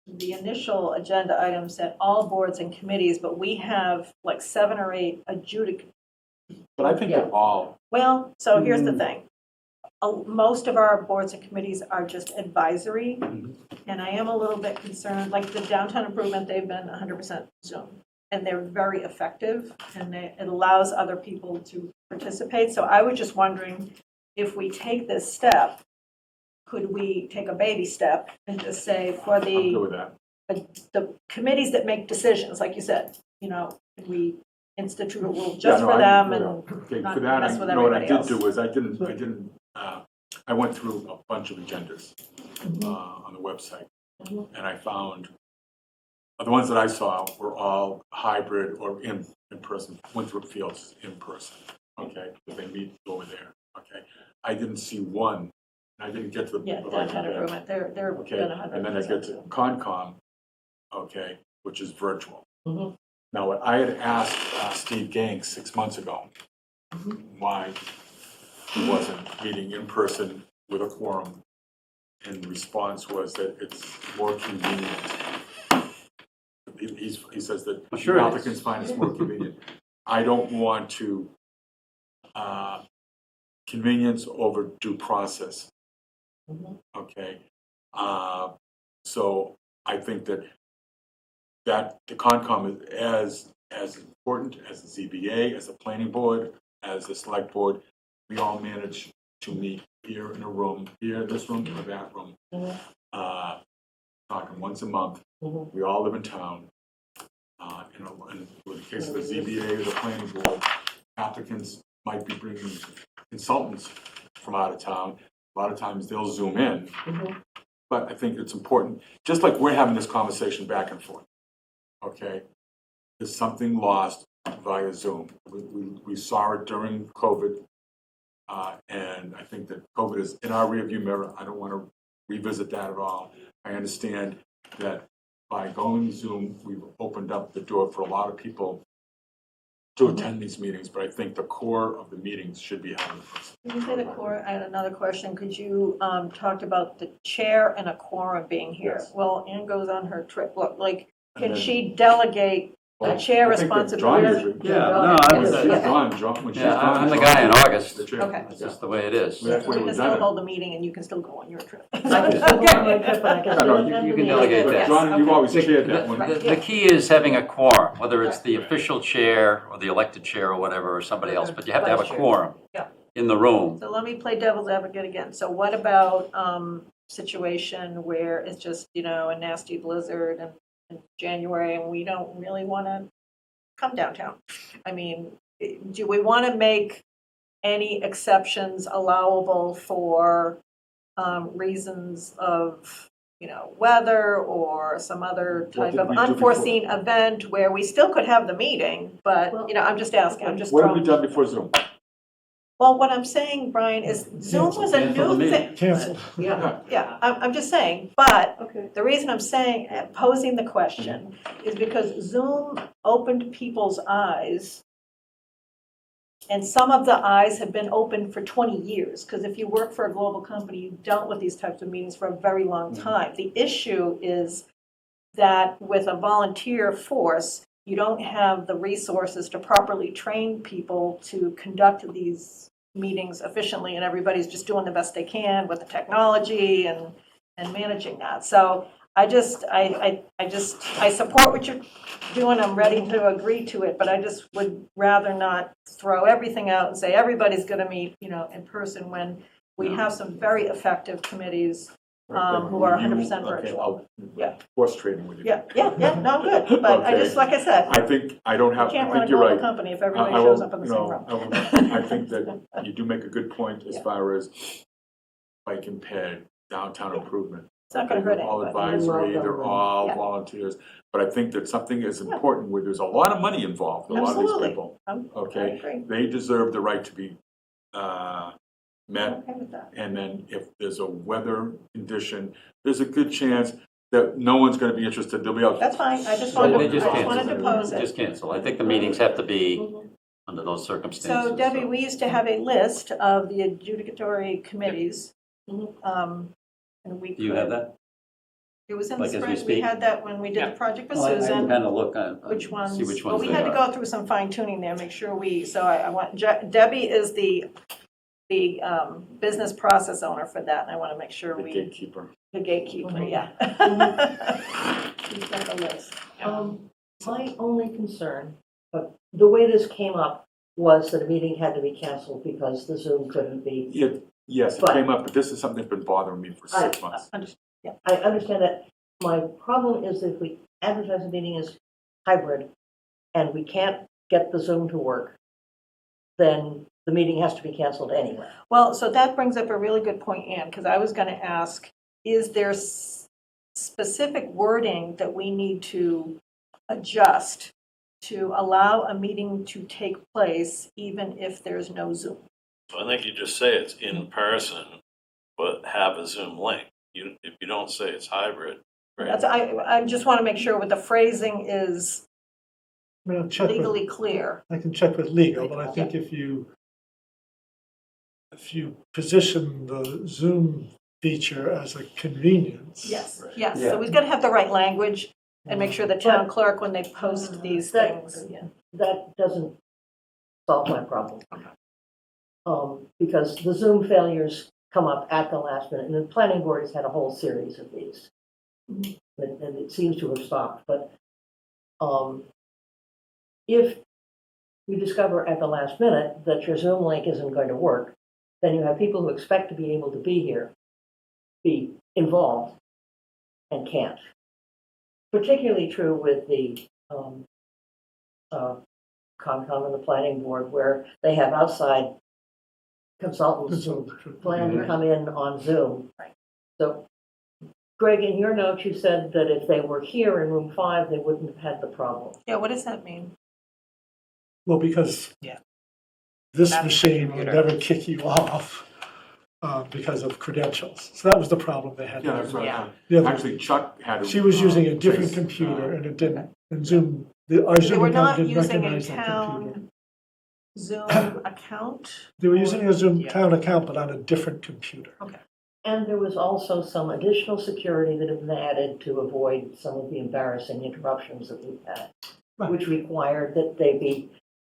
the initial agenda item said all boards and committees, but we have like 7 or 8 But I think they're all, Well, so here's the thing. Most of our boards and committees are just advisory, and I am a little bit concerned, like the downtown improvement, they've been 100% Zoom. And they're very effective, and it allows other people to participate. So I was just wondering, if we take this step, could we take a baby step and just say for I'm good with that. the committees that make decisions, like you said, could we institute a rule Yeah, just no, for I- them yeah. and Okay, not for that, mess with what I everybody did else? do was I went through a bunch of agendas on the website, and I found the ones that I saw were all hybrid or in person. Winthrop Fields in person, okay, because they meet over there, okay. I didn't see one, and I didn't get to the. Yeah, downtown improvement, they're Okay, been 100%. and then I get to Concom, okay, which is virtual. Mhm. Now, what I had asked Steve Gang 6 months ago, why he wasn't meeting in person with a quorum, and the response was that it's more convenient. He says that Sure the it is. applicants find it's more convenient. I don't want to convenience over due process. Okay, so I think that the Concom is as important as the ZBA, as the planning board, as the select board. We all manage to meet here in a room, here in this room, or that room, talking once a month. We all live in town. In the case of the ZBA or the planning board, applicants might be bringing consultants from out of town. A lot of times they'll zoom in. Mhm. But I think it's important, just like we're having this conversation back and forth, okay? There's something lost via Zoom. We saw it during COVID, and I think that COVID is in our rearview mirror. I don't want to revisit that at all. I understand that by going Zoom, we've opened up the door for a lot of people to attend these meetings, but I think the core of the meetings should be held in person. When you say the core, I had another question. Could you, talked about the chair and a quorum being here? Yes. Well, Ann goes on her trip, look, like, And can then- she delegate Well, the chair I think that John responsibility? usually- Yeah, no, I When was, she's gone, when she's yeah, gone. I'm the John guy in is August. the chair. Okay. That's just the way it is. That's the way We can we've still done hold the meeting and you can still go on your trip. I can still go on my trip, and I can Yeah, still no, attend you the can meeting. delegate But that. John, you've always The, chaired that one. the key is having a quorum, whether it's the official chair or the elected chair or whatever, or somebody else, but you have to have a Vice chair. quorum Yeah. in the room. So let me play devil's advocate again. So what about, situation where it's just, a nasty blizzard in January and we don't really want to come downtown? I mean, do we want to make any exceptions allowable for reasons of, weather or some other What type did of we do unforeseen event where we still could have the meeting, but, Well, I'm just asking, I'm just What have we throwing. done before Zoom? Well, what I'm saying, Brian, is Zoom was a Cancel the new meeting. thing. Cancel. Yeah, Yeah, I'm just saying, but okay. the reason I'm saying, posing the question is because Zoom opened people's eyes. And some of the eyes have been open for 20 years, because if you work for a global company, you've dealt with these types of meetings for a very long time. The issue is that with a volunteer force, you don't have the resources to properly train people to conduct these meetings efficiently, and everybody's just doing the best they can with the technology and managing that. So I support what you're doing, I'm ready to agree to it, but I just would rather not throw everything out and say everybody's gonna meet, in person, when we have some very effective committees who are 100% Okay, virtual. I'll Yeah. horse trading with you. Yeah, no, good, but I just, like I said, I think, I don't you have, can't I run a think you're global right. company if I everybody will, shows up in the you same know, room. I think that you do make a good point as Yeah. far as like impaired downtown improvement. It's not gonna hurt They're all anybody. advisory, Love they're them. all Yeah. volunteers, but I think that something is important where there's a lot of money involved, a lot of these Absolutely. people. I Okay, agree, they deserve the right to be I'm met, okay with that. and then if there's a weather condition, there's a good chance that no one's gonna be interested, they'll be out. That's fine, I just So wanted, they I just just wanted to cancel. pose it. Just cancel. I think the meetings have to be Mhm. under those circumstances. So Debbie, we used to have a list of the adjudicatory committees. Mhm. And we Do you have could, that? it was in the like as we spread, we speak? had that when we did the project for Well, I can Susan. kind of look on, Which ones, see which well, ones we they had to are. go through some fine tuning there, make sure so I want, Debbie is the business process owner for that, and I want to make sure The we, gatekeeper. the gatekeeper, Mhm. yeah. She's got the list. My only concern, but the way this came up was that a meeting had to be canceled because the Zoom couldn't be. Yes, it But- came up, but this is something that's been bothering me for 6 months. I understand that. My problem is that if we advertise the meeting as hybrid and we can't get the Zoom to work, then the meeting has to be canceled anyway. Well, so that brings up a really good point, Ann, because I was going to ask, is there specific wording that we need to adjust to allow a meeting to take place even if there's no Zoom? So I think you just say it's in person, but have a Zoom link. If you don't say it's hybrid, right? That's, I just want to make sure what the phrasing is I mean, I'll check with, legally clear. I can check with legal, but I think if you position the Zoom feature as a convenience. Yes, Right. yes, Yeah. so we've got to have the right language and make sure the town clerk, when they post these That- things, yeah. That doesn't solve my problem. Because the Zoom failures come up at the last minute, and the planning board has had a whole series of these. And it seems to have stopped, but if you discover at the last minute that your Zoom link isn't going to work, then you have people who expect to be able to be here, be involved, and can't. Particularly true with the Concom and the planning board, where they have outside consultants who plan to come in on Zoom. So, Greg, in your notes, you said that if they were here in room 5, they wouldn't have had the problem. Yeah, what does that mean? Well, because Yeah. this That's the machine will computer. never kick you off because of credentials. So that was the problem they had. Yeah, that's right. Yeah. The other- Actually, Chuck had. She was using a different trace, computer and it didn't, and Zoom, our They Zoom were account not didn't using a recognize that computer. town Zoom account? They were using a Zoom Yeah. town account, but on a different computer. And there was also some additional security that had been added to avoid some of the embarrassing interruptions that we've had, Right. which required that they be,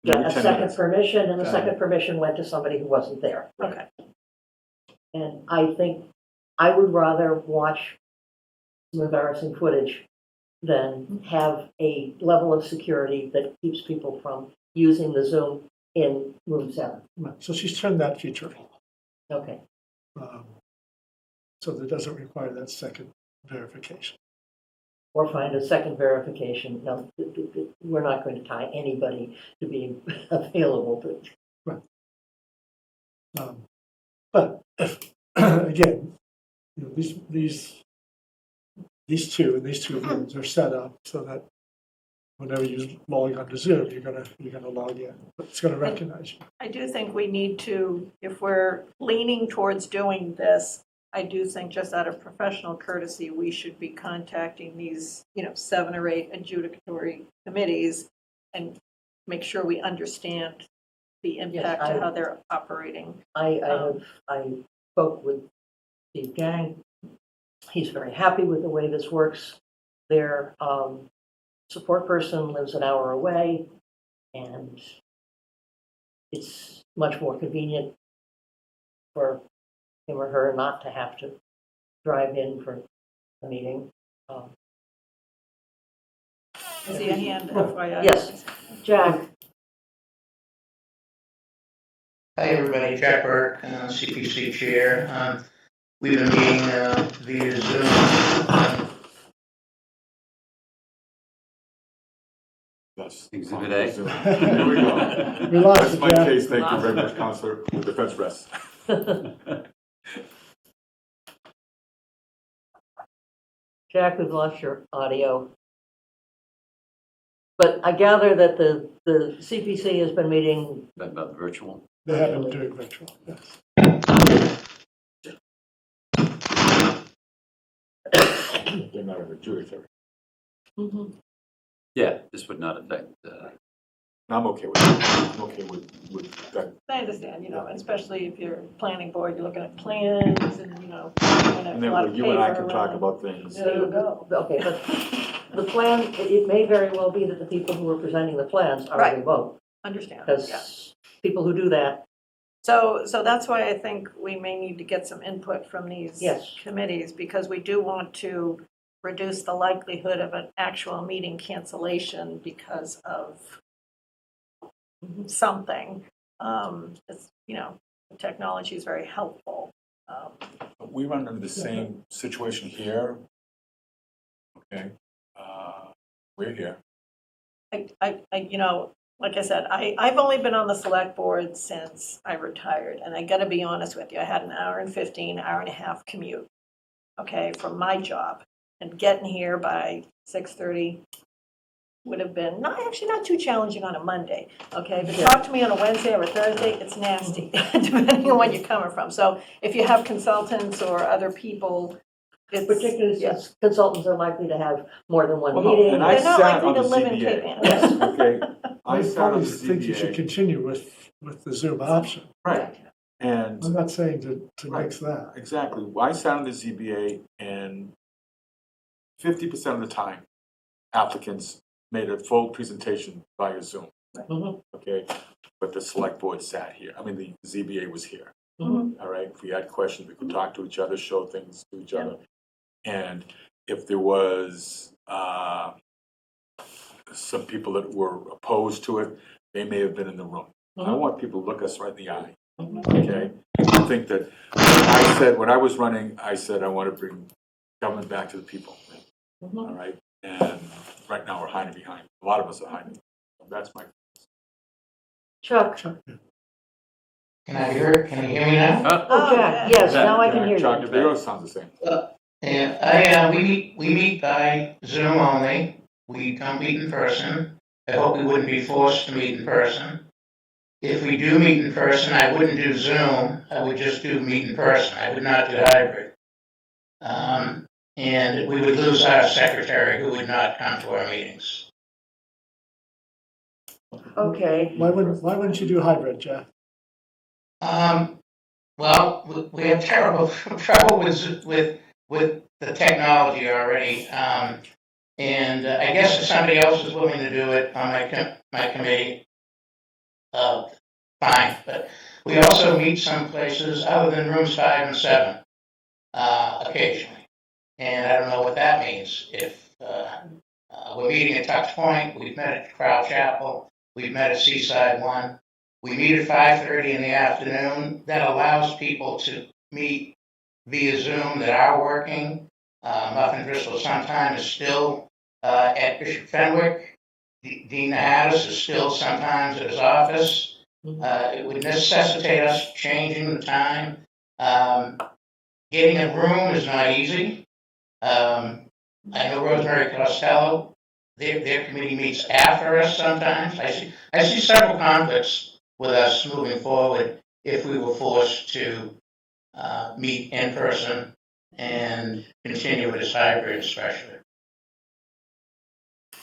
Every get a 10 second minutes. permission, and the Yeah. second permission went to somebody who wasn't there. Okay. And I think I would rather watch some embarrassing footage than have a level of security that keeps people from using the Zoom in room 7. Right. So she's turned that feature on. Okay. So that doesn't require that second verification. Or find a second verification. No, we're not going to tie anybody to being available to. But if, again, you know, these two rooms are set up so that whenever you log onto Zoom, you're gonna log in. It's gonna recognize you. I do think we need to, if we're leaning towards doing this, I do think just out of professional courtesy, we should be contacting these, 7 or 8 adjudicatory committees and make sure we understand the impact I- to how they're operating. I spoke with Steve Gang. He's very happy with the way this works. Their support person lives an hour away, and it's much more convenient for him or her not to have to drive in for a meeting. Is he a hand, FYI? Yes. Jack, Hi, everybody. Jack Burke, CPC Chair. We've been meeting via Zoom. Yes. Exhibit A. Here we go. We lost That's it, my Jack. case. Thank you very much, Counselor. The defense rests. Jack, we've lost your audio. But I gather that the CPC has been meeting. About virtual. They have been doing virtual, yes. They're not a jury. Yeah, this would not affect, I'm okay with that. I'm okay with that. I understand, especially if you're planning board, you're looking at plans and, And a lot then of you and I paper can talk around. about things. There you go. Okay, but the plan, it may very well be that the people who are presenting the plans are Right. remote. Understand, yeah. Because people who do that, So that's why I think we may need to get some input from these Yes. committees, because we do want to reduce the likelihood of an actual meeting cancellation because of something. The technology is very helpful. We run into the same situation here. Okay, we're here. Like I said, I've only been on the select board since I retired, and I gotta be honest with you, I had an hour and 15, hour and a half commute, okay, from my job. And getting here by 6:30 would have been, not too challenging on a Monday, okay? But talk to me on a Wednesday or a Thursday, it's nasty, depending on when you're coming from. So if you have consultants or other people, it's. particularly since consultants are likely to have more than one Well, no, meeting. and I They're not sat on likely to the live in ZBA. Cape Ann. Okay, I I sat on probably the think you should ZBA. continue with the Zoom option. Right, and. I'm not saying to Right. nix that. Exactly. I sat on the ZBA and 50% of the time, applicants made a full presentation via Zoom. Mhm. Okay, but the select board sat here. I mean, the ZBA was here. Mhm. All right, if we had questions, we could talk to each other, show things to each other. And if there was some people that were opposed to it, they may have been in the room. I want people to look us right in the eye. Okay, I think that I said when I was running, I said I want to bring government back to the people. All right, And right now, we're hiding behind, a lot of us are hiding. That's my. Chuck? Can I be heard? Can you hear me now? Oh, Jack, yes, now I can hear Chuck, you. your video sounds the same. Yeah, we meet by Zoom only. We don't meet in person. I hope we wouldn't be forced to meet in person. If we do meet in person, I wouldn't do Zoom. I would just do meet in person. I would not do hybrid. And we would lose our secretary who would not come to our meetings. Okay, Why wouldn't you do hybrid, Jeff? Well, we have terrible trouble with the technology already. And I guess if somebody else is willing to do it on my committee, fine. But we also meet some places other than rooms 5 and 7, occasionally. And I don't know what that means. If we're meeting at Tux Point, we've met at Crowd Chapel, we've met at Seaside 1. We meet at 5:30 in the afternoon. That allows people to meet via Zoom that are working. Muffin Driscoll sometimes is still at Bishop Fenwick. Dean Nahadas is still sometimes at his office. It would necessitate us changing the time. Getting a room is not easy. I know Rosemary Costello, their committee meets after us sometimes. I see several conflicts with us moving forward if we were forced to meet in person and continue with this hybrid especially.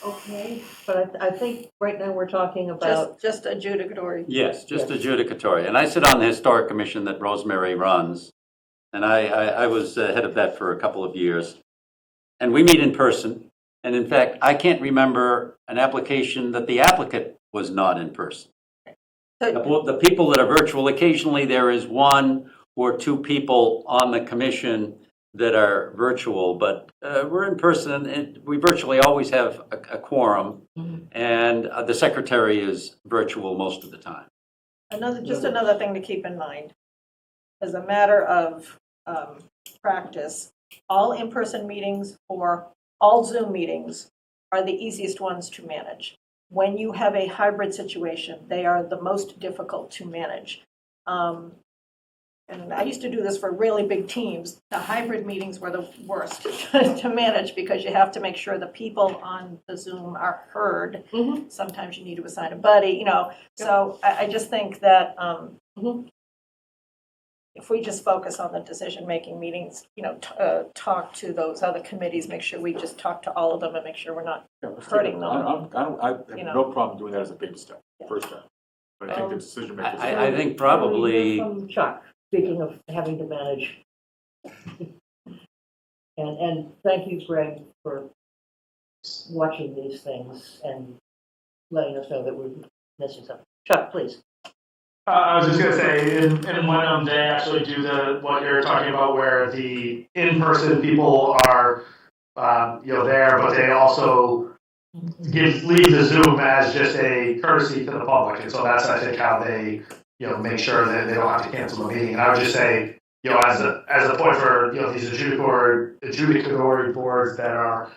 okay, but I think right now we're talking about, Just adjudicatory. Yes, just Yes. adjudicatory. And I sit on the Historic Commission that Rosemary runs, and I was head of that for a couple of years. And we meet in person, and in fact, I can't remember an application that the applicant was not in person. The people that are virtual, occasionally there is 1 or 2 people on the commission that are virtual, but we're in person, and we virtually always have a quorum, and the secretary is virtual most of the time. Another thing to keep in mind, as a matter of practice, all in-person meetings or all Zoom meetings are the easiest ones to manage. When you have a hybrid situation, they are the most difficult to manage. And I used to do this for really big teams. The hybrid meetings were the worst to manage because you have to make sure the people on the Zoom are heard. Sometimes you need to assign a buddy, So I just think that if we just focus on the decision-making meetings, talk to those other committees, make sure we just talk to all of them and make sure we're not hurting them. I have no problem doing that as a baby step, first step. But I think the decision makers. I think we probably, hear from Chuck, speaking of having to manage. And thank you, Greg, for watching these things and letting us know that we're missing something. Chuck, please. I was just gonna say, in Wenham, they actually do what you're talking about, where the in-person people are, there, but they also leave the Zoom as just a courtesy to the public, and so that's, I think, how they, make sure that they don't have to cancel a meeting. And I would just say, as a point for, these adjudicatory boards that are,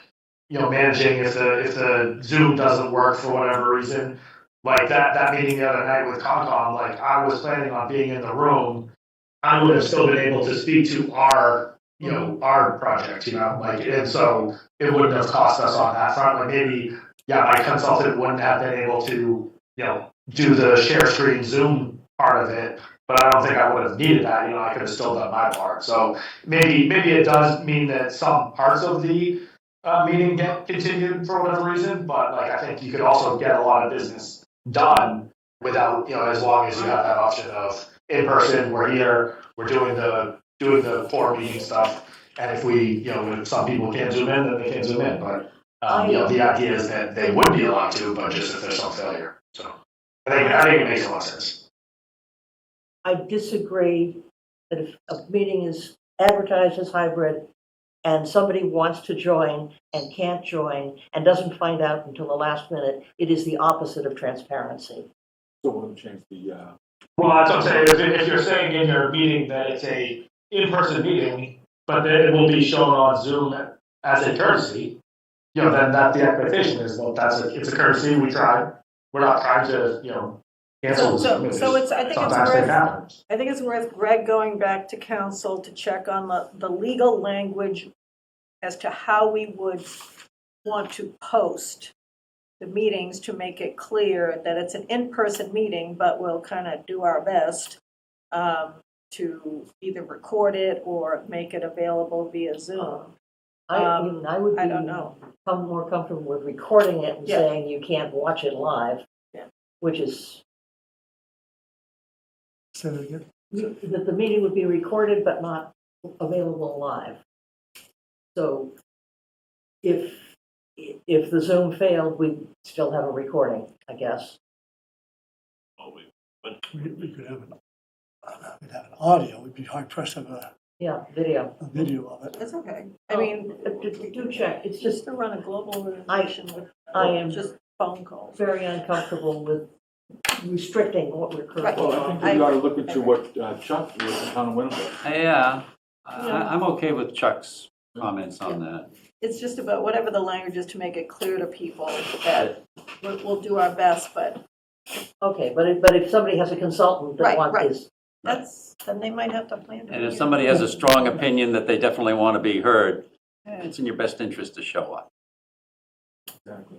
managing if the Zoom doesn't work for whatever reason. Like that meeting the other night with Concom, like I was planning on being in the room, I would have still been able to speak to our project, and so it wouldn't have cost us on that front. Like maybe, my consultant wouldn't have been able to, do the share screen Zoom part of it, but I don't think I would have needed that. I could have still done my part. So maybe it does mean that some parts of the meeting get continued for whatever reason, but I think you could also get a lot of business done without, as long as you have that option of in person, we're here, we're doing the core meeting stuff. And if if some people can't Zoom in, then they can't Zoom in. But, the idea is that they would be allowed to, but just if there's some failure. So I think it makes a lot of sense. I disagree that if a meeting is advertised as hybrid and somebody wants to join and can't join and doesn't find out until the last minute, it is the opposite of transparency. So we're going to change the. Well, that's what I'm saying. If you're saying in your meeting that it's a in-person meeting, but then it will be shown on Zoom as a courtesy, then that the expectation is, well, it's a courtesy, we tried. We're not trying to, cancel this. So it's, I think it's Sometimes things worth, happen. I think it's worth Greg going back to council to check on the legal language as to how we would want to post the meetings to make it clear that it's an in-person meeting, but we'll kind of do our best to either record it or make it available via Zoom. I mean, I would I don't be know. more comfortable with recording it and Yeah. saying you can't watch it live. Yeah. Which is, Say that again? that the meeting would be recorded but not available live. So if the Zoom failed, we'd still have a recording, I guess. Oh, We could have we'd have an audio, we'd be hard pressed to have Yeah, video. a video of it. It's okay. I mean, Do check, it's just just, to run a global organization with I am just phone calls. very uncomfortable with restricting what we're Right. currently Well, I on. think we ought to look into what Chuck was in town of Winnipeg. Yeah, I'm okay with Chuck's comments on that. It's just about whatever the language is to make it clear to people that we'll do our best, but Okay, but if somebody has a consultant that Right, wants right. this, then they might have to plan. to And if be- somebody has a strong opinion that they definitely want to be heard, it's in your best interest to show up. Exactly.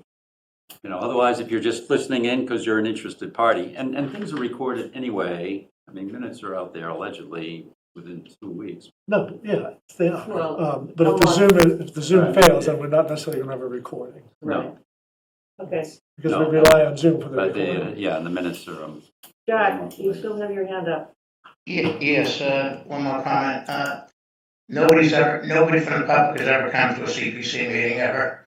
Otherwise, if you're just listening in because you're an interested party, and things are recorded anyway, I mean, minutes are out there allegedly within 2 weeks. No, yeah, they are. Well, But if the Zoom Right. fails, then we're not necessarily going to have a recording. No, okay. Because No. we rely on Zoom for the but recording. the minutes are, Jack, you still have your hand up. Yes, one more comment. Nobody from the public has ever come to a CPC meeting ever.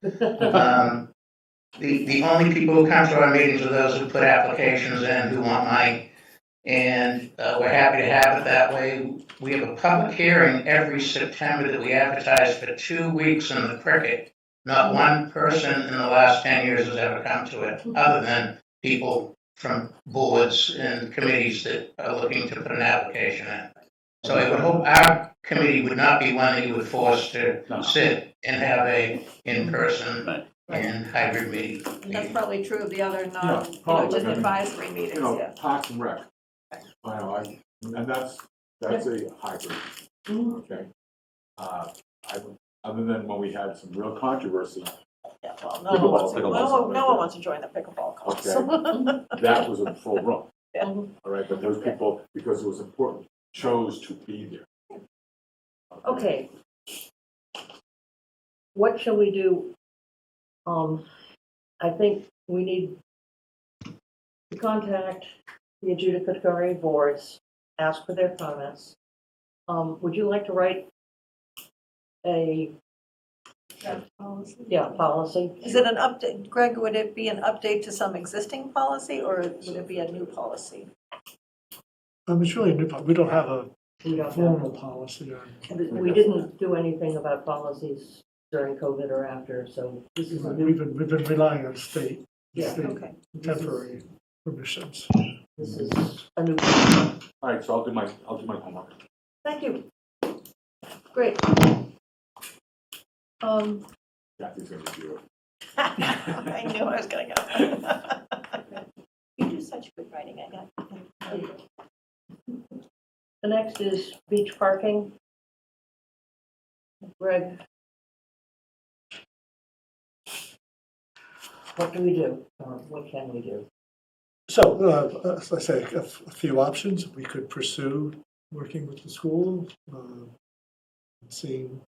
The only people who come to our meetings are those who put applications in, who want money. And we're happy to have it that way. We have a public hearing every September that we advertise for 2 weeks in the Cricket. Not one person in the last 10 years has ever come to it, other than people from boards and committees that are looking to put an application in. So I would hope our committee would not be one that you would force to No. sit and have a in-person Right. and hybrid meeting. That's probably true of the other probably. just I mean, advisory meetings, yeah. Parks and Rec. And that's a hybrid, okay? Other than when we had some real controversy, Yeah, well, Pickleball. no one wants to join the pickleball calls. that was a full room. Yeah. All right, but those people, because it was important, chose to be there. Okay. What shall we do? I think we need to contact the adjudicatory boards, ask for their comments. Would you like to write a, policy? Is it an update, Greg, would it be an update to some existing policy, or would it be a new policy? It's really a new, we don't have a We don't have- formal policy on. We didn't do anything about policies during COVID or after, so this is a new, We've been relying on state Yeah, Okay. temporary permissions. this is a new. All right, so I'll do my homework. Thank you. Great. Kathy's gonna do it. I knew I was gonna go. You do such good writing, I got. The next is beach parking. Greg. What do we do? Or what can we do? So, as I say, a few options. We could pursue working with the school, seeing,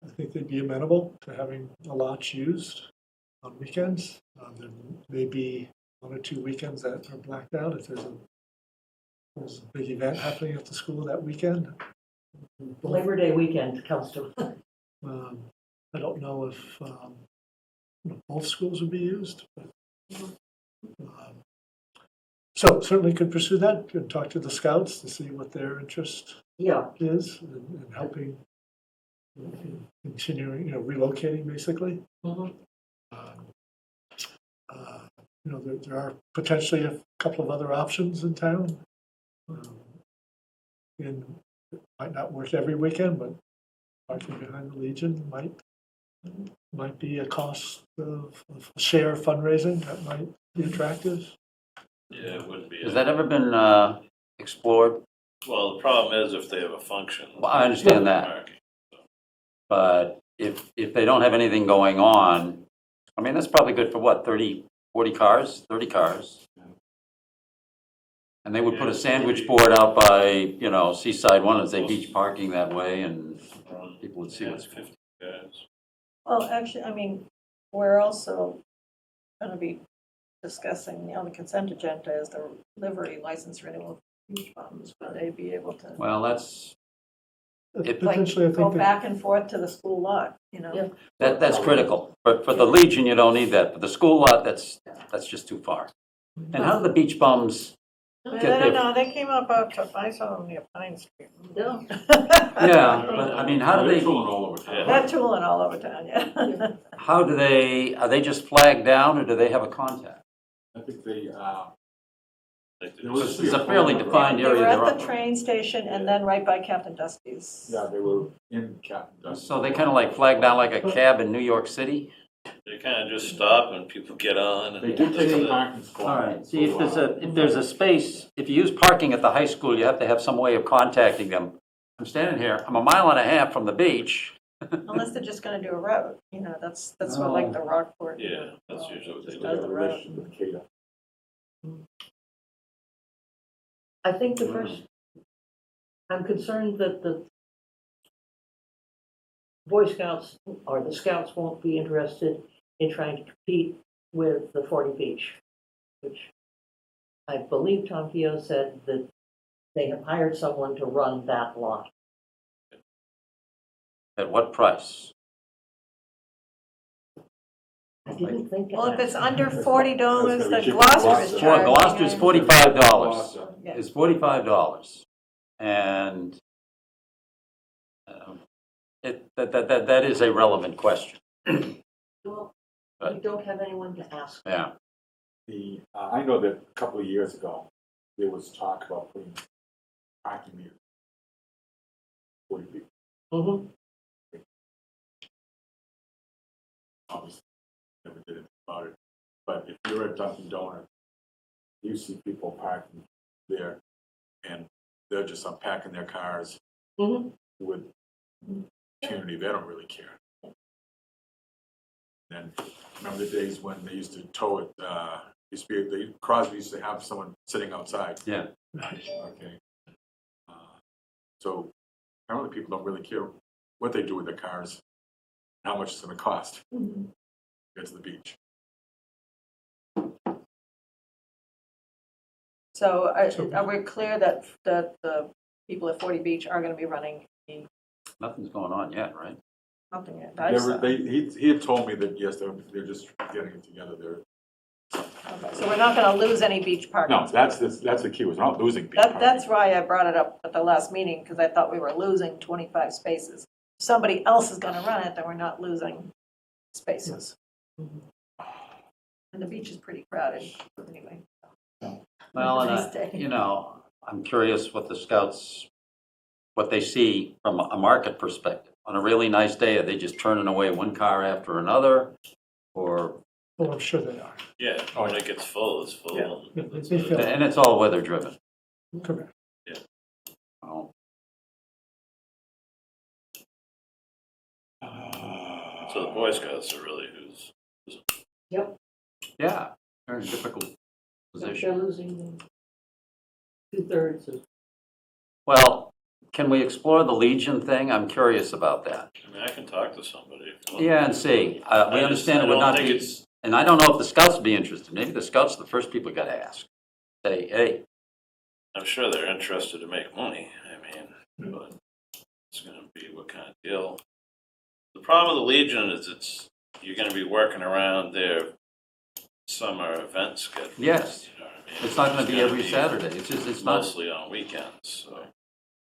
I think they'd be amenable to having a lot used on weekends. There may be 1 or 2 weekends that are blacked out if there's a big event happening at the school that weekend. Labor Day weekend comes to. I don't know if both schools would be used. But, so certainly could pursue that. Could talk to the scouts to see what their interest Yeah, is in helping, continuing, relocating basically. mhm. There are potentially a couple of other options in town. And it might not work every weekend, but parking behind the Legion might might be a cost of share fundraising that might be attractive. Yeah, it wouldn't be. Has that ever been explored? Well, the problem is if they have a function. Well, I understand that. Parking. But if they don't have anything going on, I mean, that's probably good for what, 30, 40 cars, 30 cars? And they would put a sandwich board out by, you know, Seaside One and say beach parking that way, and people would see what's. 50 guys. Well, actually, I mean, we're also going to be discussing, on the consent agenda is the livery license renewal for beach bums. Would they be able to, Well, that's, It- like, Potentially, I go think that, back and forth to the school lot, you know? Yeah. that's critical. But for the Legion, you don't need that. For the school lot, that's just too far. And how do the beach bums I get don't their, know, they came up to, I saw them near Pine Street. Yeah. yeah, but I mean, how do They're they, tooling all over town. They're tooling all over town, yeah. how do they, are they just flagged down, or do they have a contact? I think they, Like, There was- It's a fairly defined They area were they're at up the in. train station and then right by Captain Dusty's. yeah, they were in Captain Dusty. So they kind of like flag down like a cab in New York City? They kind of just stop and people get on. They And do take a parking spot. All right, see, if there's a space, if you use parking at the high school, you have to have some way of contacting them. I'm standing here, I'm a mile and a half from the beach. Unless they're just gonna do a road, you know, that's what like the Rockport. Yeah, that's usually what they Just do. does the road. I think the first, I'm concerned that the Boy Scouts or the Scouts won't be interested in trying to compete with the 40 Beach, which I believe Tom Pio said that they have hired someone to run that lot. At what price? I didn't think of Well, if that. it's under $40, That's then gonna be Gloucester is cheaper. charging. Gloucester's and- $45. Yeah. It's $45. And that is a relevant question. Well, we don't have anyone to ask. Yeah. I know that a couple of years ago, there was talk about putting parking meters. 40 people, Mhm. obviously, never did anything about it. But if you're at Dunkin' Donuts, you see people parking there, and they're just unpacking their cars Mhm. with impunity. They don't really care. And remember the days when they used to tow it, used to be, Crosby used to have someone sitting outside. Yeah. Okay. So apparently people don't really care what they do with their cars, how much it's gonna cost to get to the beach. So are we clear that the people at 40 Beach are gonna be running Nothing's going on yet, right? something at They were, Dyson? he had told me that, yes, they're just getting it together. Okay, so we're not gonna lose any beach parking? No, that's the key, we're not losing beach That's parking. why I brought it up at the last meeting, because I thought we were losing 25 spaces. If somebody else is gonna run it, then we're not losing spaces. And the beach is pretty crowded, anyway. Well, Nice day. and, you know, I'm curious what the Scouts, what they see from a market perspective. On a really nice day, are they just turning away one car after another? Or, well, I'm sure they are. Yeah, when it gets full, it's full. Yeah, they feel and it's all weather driven. correct. Oh. So the Boy Scouts are really who's. Yep, Yeah, they're in a difficult they're position. losing 2/3 of. Well, can we explore the Legion thing? I'm curious about that. I mean, I can talk to somebody if you want. Yeah, and see, we understand it would not be, and I don't know if the Scouts would be interested. Maybe the Scouts are the first people you gotta ask. Say, hey, I'm sure they're interested to make money, I mean, but it's gonna be what kind of deal. The problem with the Legion is you're gonna be working around their summer event schedule. yes, You know what I mean? it's not gonna It's be every Saturday. It's just, it's not, Mostly on weekends, so.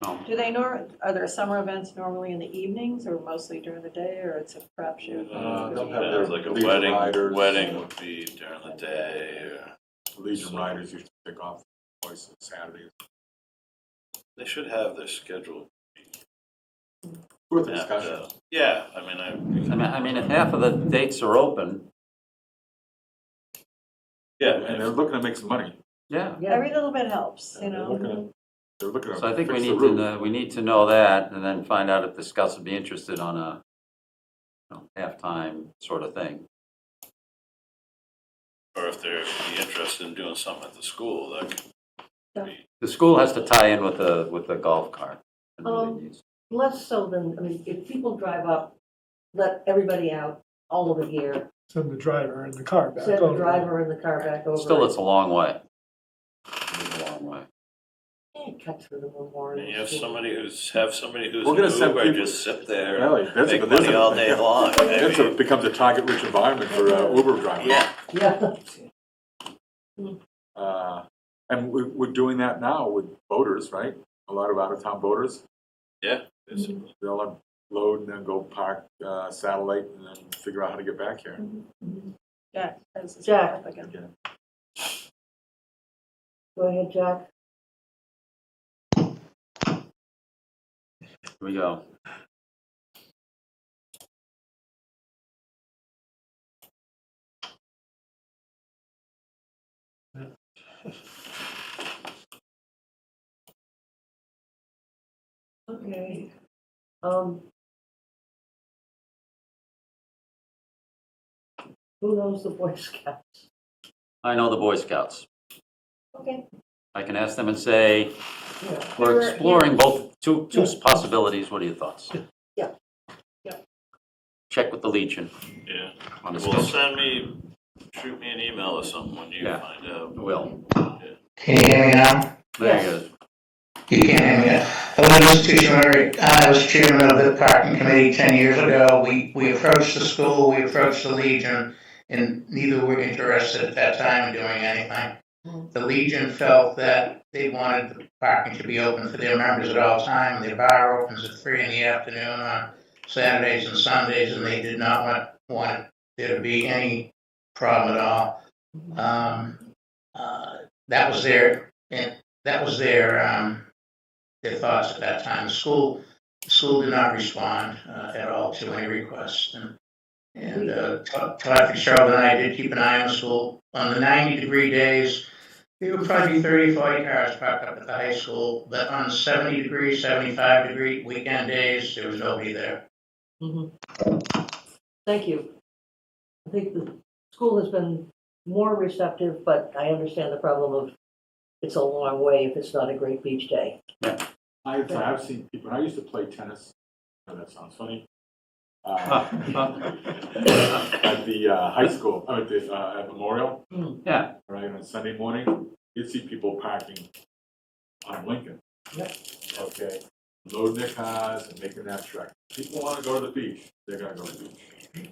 no. Do they are there summer events normally in the evenings or mostly during the day, or it's a crapshoot? They'll have their Depends, like a Legion riders. wedding would be during the day, or Legion riders usually take off twice on Saturdays. they should have their schedule. Worth a have to- discussion. Yeah, I mean, I mean, if half of the dates are open, And they're looking to make some money. yeah. Every little bit helps, you They're know? looking to So I think we fix the need roof. we need to know that, and then find out if the Scouts would be interested on a, halftime sort of thing. or if they're be interested in doing something at the school, that could be. The school has to tie in with the golf cart. It really Um, needs- Less so than, I mean, if people drive up, let everybody out, all over here, Send the driver in the car back send the over. driver in the car back over. Still, it's a long way. It's a long way. Can't cut through the memorial. And you have School. somebody who's We're gonna an send Uber, people- just sit there, Really, that's make a- that's money a- all day long. I It mean, becomes a target-rich environment for Uber drivers. Yeah, Yeah, And we're doing that now with boaters, right? A lot of out-of-town boaters. yeah. They'll unload and then go park Satellite and then figure out how to get back here. Jack, has his Jack. hand up again. go ahead, Jack. Here we go. Okay. Um. Who knows the Boy Scouts? I know the Boy Scouts. Okay. I can ask them and say, Yeah. we're exploring both, two possibilities. What are your thoughts? Yeah. Yeah. Check with the Legion Yeah. on the Well, schedule. shoot me an email or something when you Yeah. find out. Will. Can you hear me now? There Yes. it is. You can't hear me now. Hello, Mr. Chairman. I was chairman of the parking committee 10 years ago. We approached the school, we approached the Legion, and neither were interested at that time in doing anything. The Legion felt that they wanted the parking to be open for their members at all time. Their bar opens at 3 in the afternoon on Saturdays and Sundays, and they did not want there to be any problem at all. That was their their thoughts at that time. The school did not respond at all to any requests. And Todd Fitzgerald and I did keep an eye on the school. On the 90-degree days, there would probably be 30, 40 cars parked up at the high school. But on 70-degree, 75-degree weekend days, there was nobody there. Mhm. Thank you. I think the school has been more receptive, but I understand the problem of it's a long way if it's not a great beach day. I've seen people, when I used to play tennis, oh, that sounds funny. At the high school, at Memorial, Yeah. right, on Sunday morning, you'd see people parking on Lincoln. Yep. Okay, loading their cars and making that trek. People want to go to the beach, they're gonna go to the beach.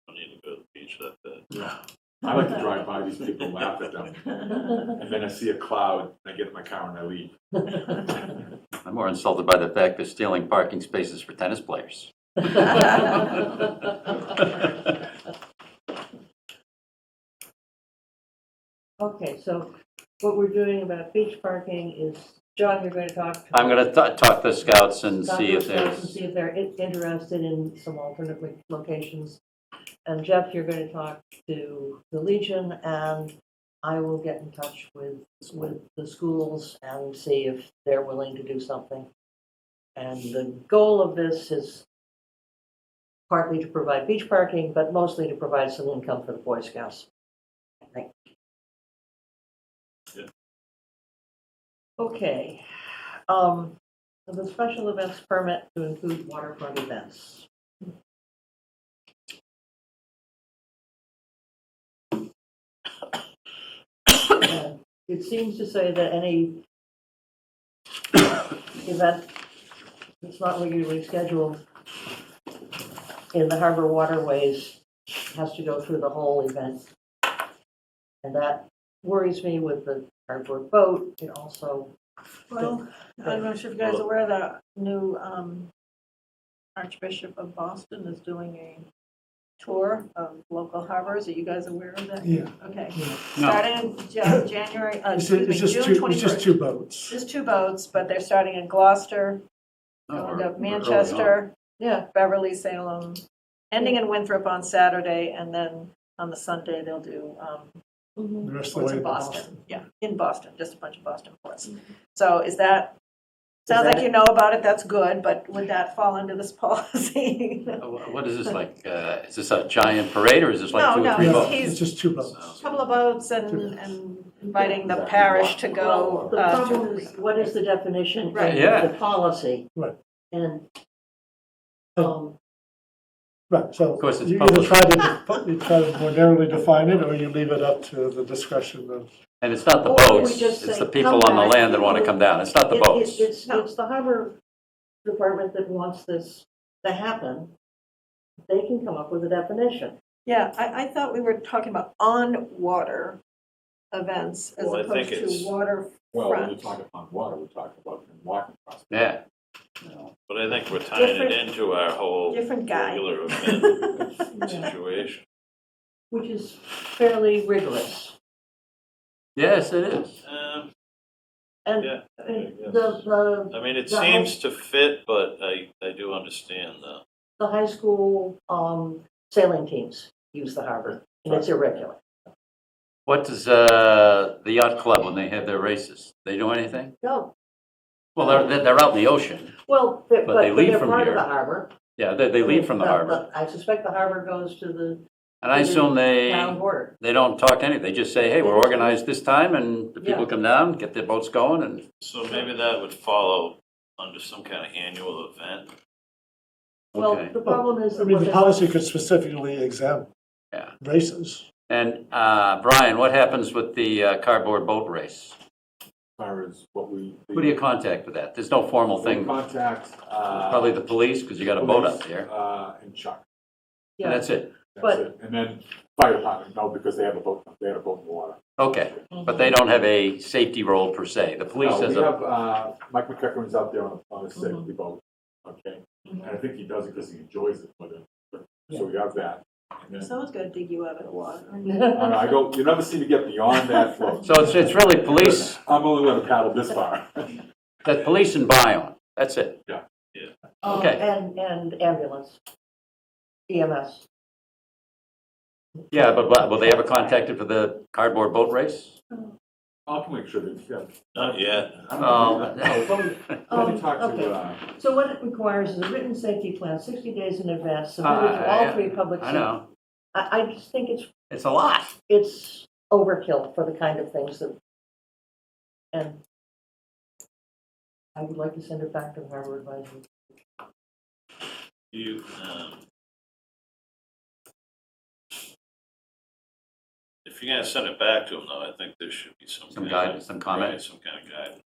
I need to go to the beach that bad. Yeah. I like to drive by these people, laugh at them, and then I see a cloud, and I get in my car and I leave. I'm more insulted by the fact they're stealing parking spaces for tennis players. Okay, so what we're doing about beach parking is, John, you're going to talk to. I'm going to talk to Scouts and Talk see to if Scouts and there's, see if they're interested in some alternate locations. And Jeff, you're going to talk to the Legion, and I will get in touch with the schools and see if they're willing to do something. And the goal of this is partly to provide beach parking, but mostly to provide some income for the Boy Scouts. I think. Yeah. Okay. The special events permit to include waterfront events. It seems to say that any event that's not regularly scheduled in the harbor waterways has to go through the whole event. And that worries me with the cardboard boat. It also, Well, I'm not sure if you guys are aware that new Archbishop of Boston is doing a tour of local harbors. Are you guys aware of that? Yeah. Okay. Yeah. No. Starting in January, It's excuse me, just June two, it's 21st. just two boats. Just two boats, but they're starting in Gloucester, Oh, going we're to early on. Manchester, Yeah, Beverly, Salem, ending in Winthrop on Saturday, and then on the Sunday, they'll do The rest of the ports way in to Boston. Boston. Yeah, in Boston, just a bunch of Boston ports. So is that, Is sounds that- like you know about it, that's good, but would that fall under this policy? What is this like? Is this a giant parade or is this like No, 2 or no, 3 he's- boats? he's- It's just two boats. Sounds- Couple of boats and inviting the parish to well, go. the problem is, what is the definition Right. of Yeah. the policy? Right. And, Right, so Of course, it's you either public. you try to more narrowly define it, or you leave it up to the discretion of. And it's not the Or we boats, just it's say, the people come on the back, land that want to come down. It's not the boats. It's the harbor department that wants this to happen. They can come up with a definition. Yeah, I thought we were talking about on-water events as Well, I opposed think to it's- water. Well, when Front. we talk about water, we're talking about walking across. Yeah. But I think we're tying it Different- into our whole different guy. regular event situation. Which is fairly rigorous. Yes, it is. And Yeah, the I mean, it The seems to fit, but I do understand the high school sailing teams use the harbor, and it's irregular. What does the yacht club, when they have their races, they do anything? No, Well, they're out in the ocean. well, But they leave they're from part of here. the harbor. Yeah, they leave from the harbor. I suspect the harbor goes to the And I assume town border. they don't talk to any, they just say, hey, we're organized this time, and the people Yeah. come down, get their boats going, and, so maybe that would follow under some kind of annual event. Well, okay. the problem is I that mean, what the they- policy could specifically exempt Yeah. races. And Brian, what happens with the cardboard boat race? As far as what we. Who do you contact with that? There's no formal We thing, contact, probably the police, because you got a boat out there, And Chuck, and that's it. that's But- it. And then fire department, no, because they have a boat, they have a boat in the water. Okay, but they don't have a safety role per se. The police No, has we a, have, Mike McEachran's out there on a safety Mm-hmm. boat, okay? And I think he does it because he enjoys it, so we have that. And then, Someone's gonna dig you out of the water. I go, you never see me get beyond that float. so it's really police, I'm only gonna paddle this far. that police and Bion, that's it. Okay. And ambulance, EMS. Yeah, but will they ever contact it for the cardboard boat race? I'll make sure that, yeah. Not yet. I don't know. Oh. Let me talk Okay. to, So what it requires is a written safety plan, 60 days in advance, submitted to all three public. I know, I just think it's a lot. it's overkill for the kind of things that, and I would like to send it back to the harbor advisory. You, if you're gonna send it back to them, though, I think there should be some. Some kind guidance, of- some comment. right, some kind of guidance.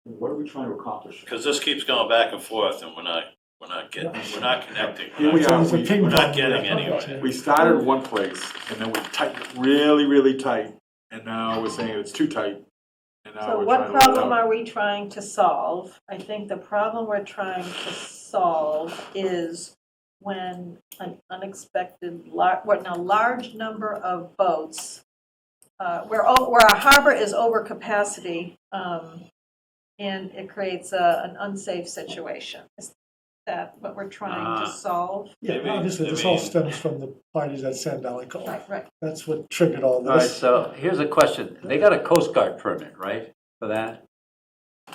what are we trying to accomplish? Because this keeps going back and forth, and we're not connecting. Here we are, It's a ping We're not pong. getting Yeah. anywhere. We started in one place, and then we tightened it really, really tight, and now we're saying it's too tight, and now So we're what trying to let it problem out. are we trying to solve? I think the problem we're trying to solve is when an unexpected, when a large number of boats, where our harbor is over capacity, and it creates an unsafe situation. Is that what we're trying to solve? Yeah, Maybe- obviously, this I all mean- stems from the parties at Sand Valley Cove. Right. That's what triggered all All right, this. so here's a question. They got a Coast Guard permit, right, for that?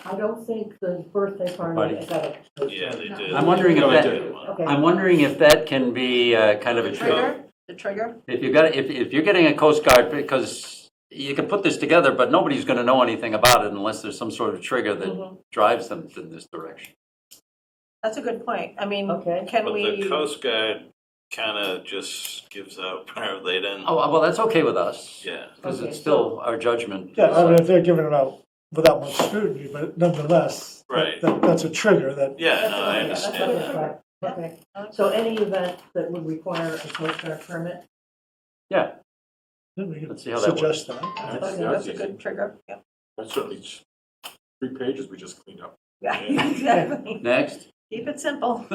I don't think the birthday Party. party got it. Yeah, they did. I'm wondering if No, that- they did. Okay. I'm wondering if that can be kind of a trigger. The trigger? If you got, if you're getting a Coast Guard, because you can put this together, but nobody's gonna know anything about it unless there's some sort of trigger that Mhm. drives them in this direction. That's a good point. I mean, Okay. can But we? the Coast Guard kind of just gives out power. They didn't. Oh, well, that's okay with us, Yeah. because Okay, it's still our judgment. Yeah, I mean, if they're giving it out without much scrutiny, but nonetheless, Right. that's a trigger that, Yeah, no, I Yeah, that's understand. what it's like. Okay, so any event that would require a Coast Guard permit? Yeah, we could Let's see how that suggest that. That's a good trigger. Yeah. That's certainly 3 pages we just cleaned up. Yeah, exactly. next, Keep it simple.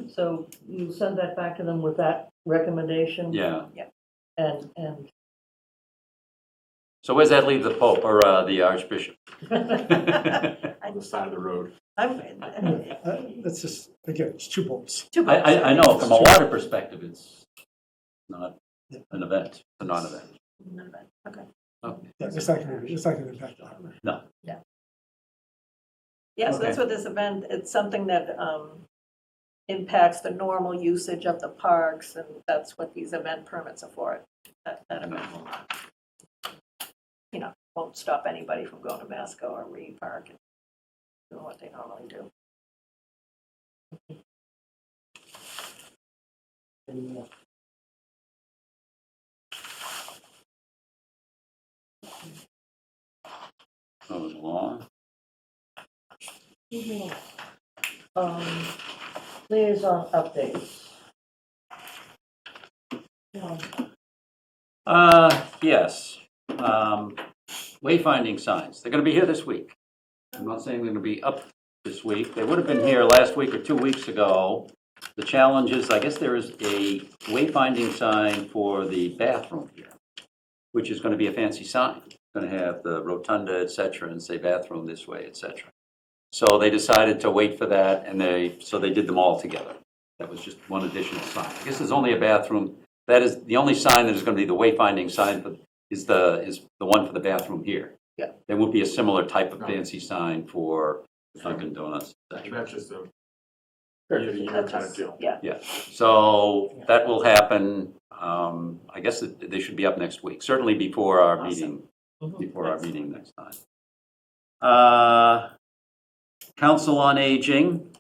So you send that back to them with that recommendation? yeah. And So where's that leave the Pope or the Archbishop? On the side of the road. That's just, again, it's 2 bolts. I know, from a water perspective, it's not an event, it's a non-event. Okay. Okay. Yeah, it's not gonna impact the harbor. No. Yeah, so that's what this event, it's something that impacts the normal usage of the parks, and that's what these event permits are for. That event will not, won't stop anybody from going to Masco or Reed Park and doing what they normally do. Moving along. Liaison updates. Yes. Wayfinding signs, they're gonna be here this week. I'm not saying they're gonna be up this week. They would have been here last week or 2 weeks ago. The challenge is, I guess there is a wayfinding sign for the bathroom here, which is gonna be a fancy sign. It's gonna have the rotunda, et cetera, and say bathroom this way, et cetera. So they decided to wait for that, and so they did them all together. That was just one additional sign. I guess there's only a bathroom. That is, the only sign that is going to be the wayfinding sign is the one for the bathroom here. Yeah. There won't be a similar type of fancy sign for Dunkin' Donuts, et cetera. That's just a year-to-year kind of deal. Yeah. Yeah, so that will happen. I guess they should be up next week, certainly before our meeting, next time. Council on Aging.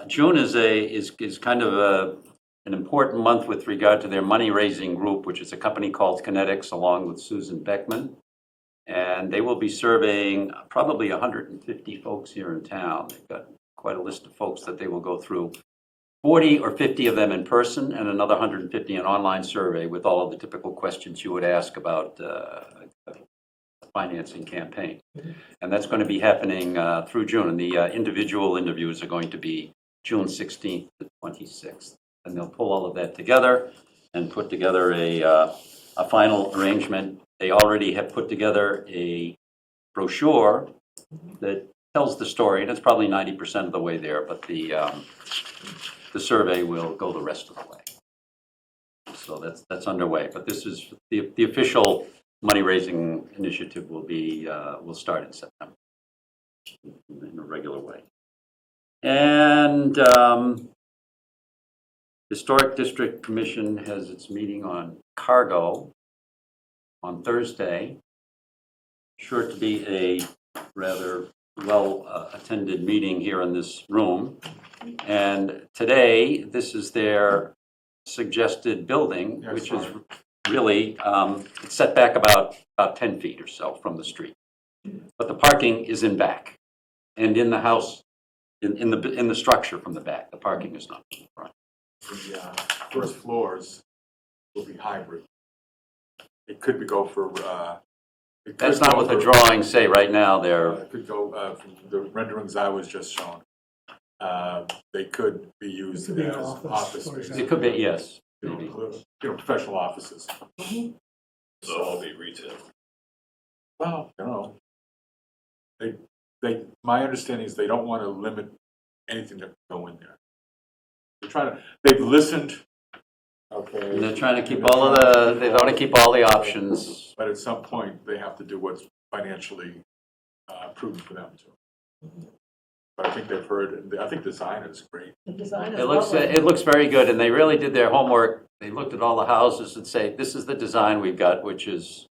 June is kind of an important month with regard to their money-raising group, which is a company called Kinetics, along with Susan Beckman. And they will be serving probably 150 folks here in town. They've got quite a list of folks that they will go through. 40 or 50 of them in person, and another 150 an online survey with all of the typical questions you would ask about a financing campaign. And that's going to be happening through June. And the individual interviews are going to be June 16th to 26th. And they'll pull all of that together and put together a final arrangement. They already have put together a brochure that tells the story, and it's probably 90% of the way there, but the survey will go the rest of the way. So that's underway. But this is the official money-raising initiative will start in September in a regular way. And Historic District Commission has its meeting on cargo on Thursday. Sure to be a rather well-attended meeting here in this room. And today, this is their suggested building, Yes, which sorry. is really it's set back about 10 feet or so from the street. But the parking is in back, and in the house, in the structure from the back. The parking is not in the front. The first floors will be hybrid. It could go for. It could That's not go what the for- drawings say right now. They're It could go, from the renderings I was just shown, they could be used It could be an as office, office for space. example. it could be, yes, You maybe. know, professional offices. So it'll be retail. Well, you know, my understanding is they don't want to limit anything that can go in there. They've listened, okay. And they're trying to keep they want to keep all the options. But at some point, they have to do what's financially prudent for them to. But I think they've heard, I think the design is great. The design is It lovely. looks very good, and they really did their homework. They looked at all the houses and say, this is the design we've got, which is,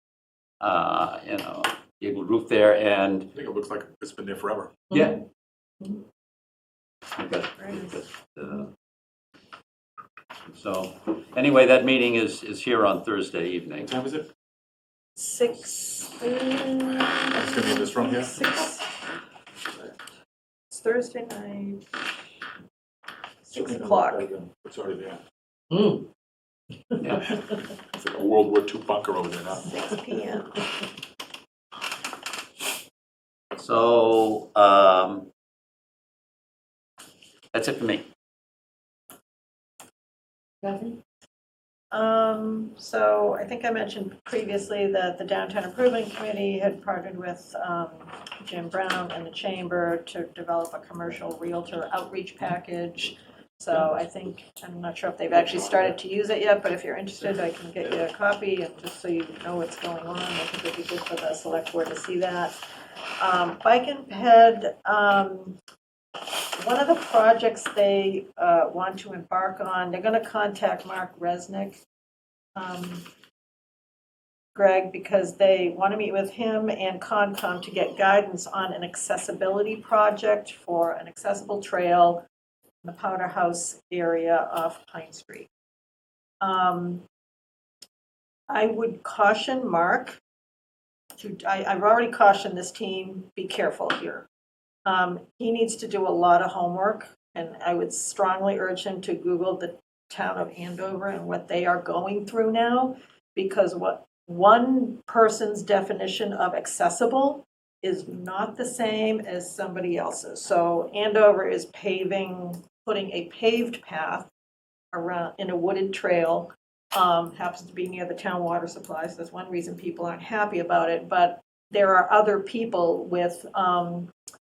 gable roof there, and I think it looks like it's been there forever. yeah. So, anyway, that meeting is here on Thursday evening. What time is it? 6. It's going to be in this room here? 6. It's Thursday night. 6 o'clock. It's already there. Yeah. It's like a World War II bunker over there now. 6 p.m. So, that's it for me. Kathy? So I think I mentioned previously that the Downtown Improvement Committee had partnered with Jim Brown and the Chamber to develop a commercial realtor outreach package. So I think, I'm not sure if they've actually started to use it yet, but if you're interested, I can get you a copy, and just so you know what's going on. I think it'd be good for the select board to see that. Bike and Ped, one of the projects they want to embark on, they're going to contact Mark Resnick, Greg, because they want to meet with him and Concom to get guidance on an accessibility project for an accessible trail in the Powder House area off Pine Street. I would caution Mark I've already cautioned this team, be careful here. He needs to do a lot of homework, and I would strongly urge him to Google the town of Andover and what they are going through now, because what one person's definition of accessible is not the same as somebody else's. So Andover is putting a paved path around in a wooded trail. Happens to be near the town water supply, so that's one reason people aren't happy about it. But there are other people with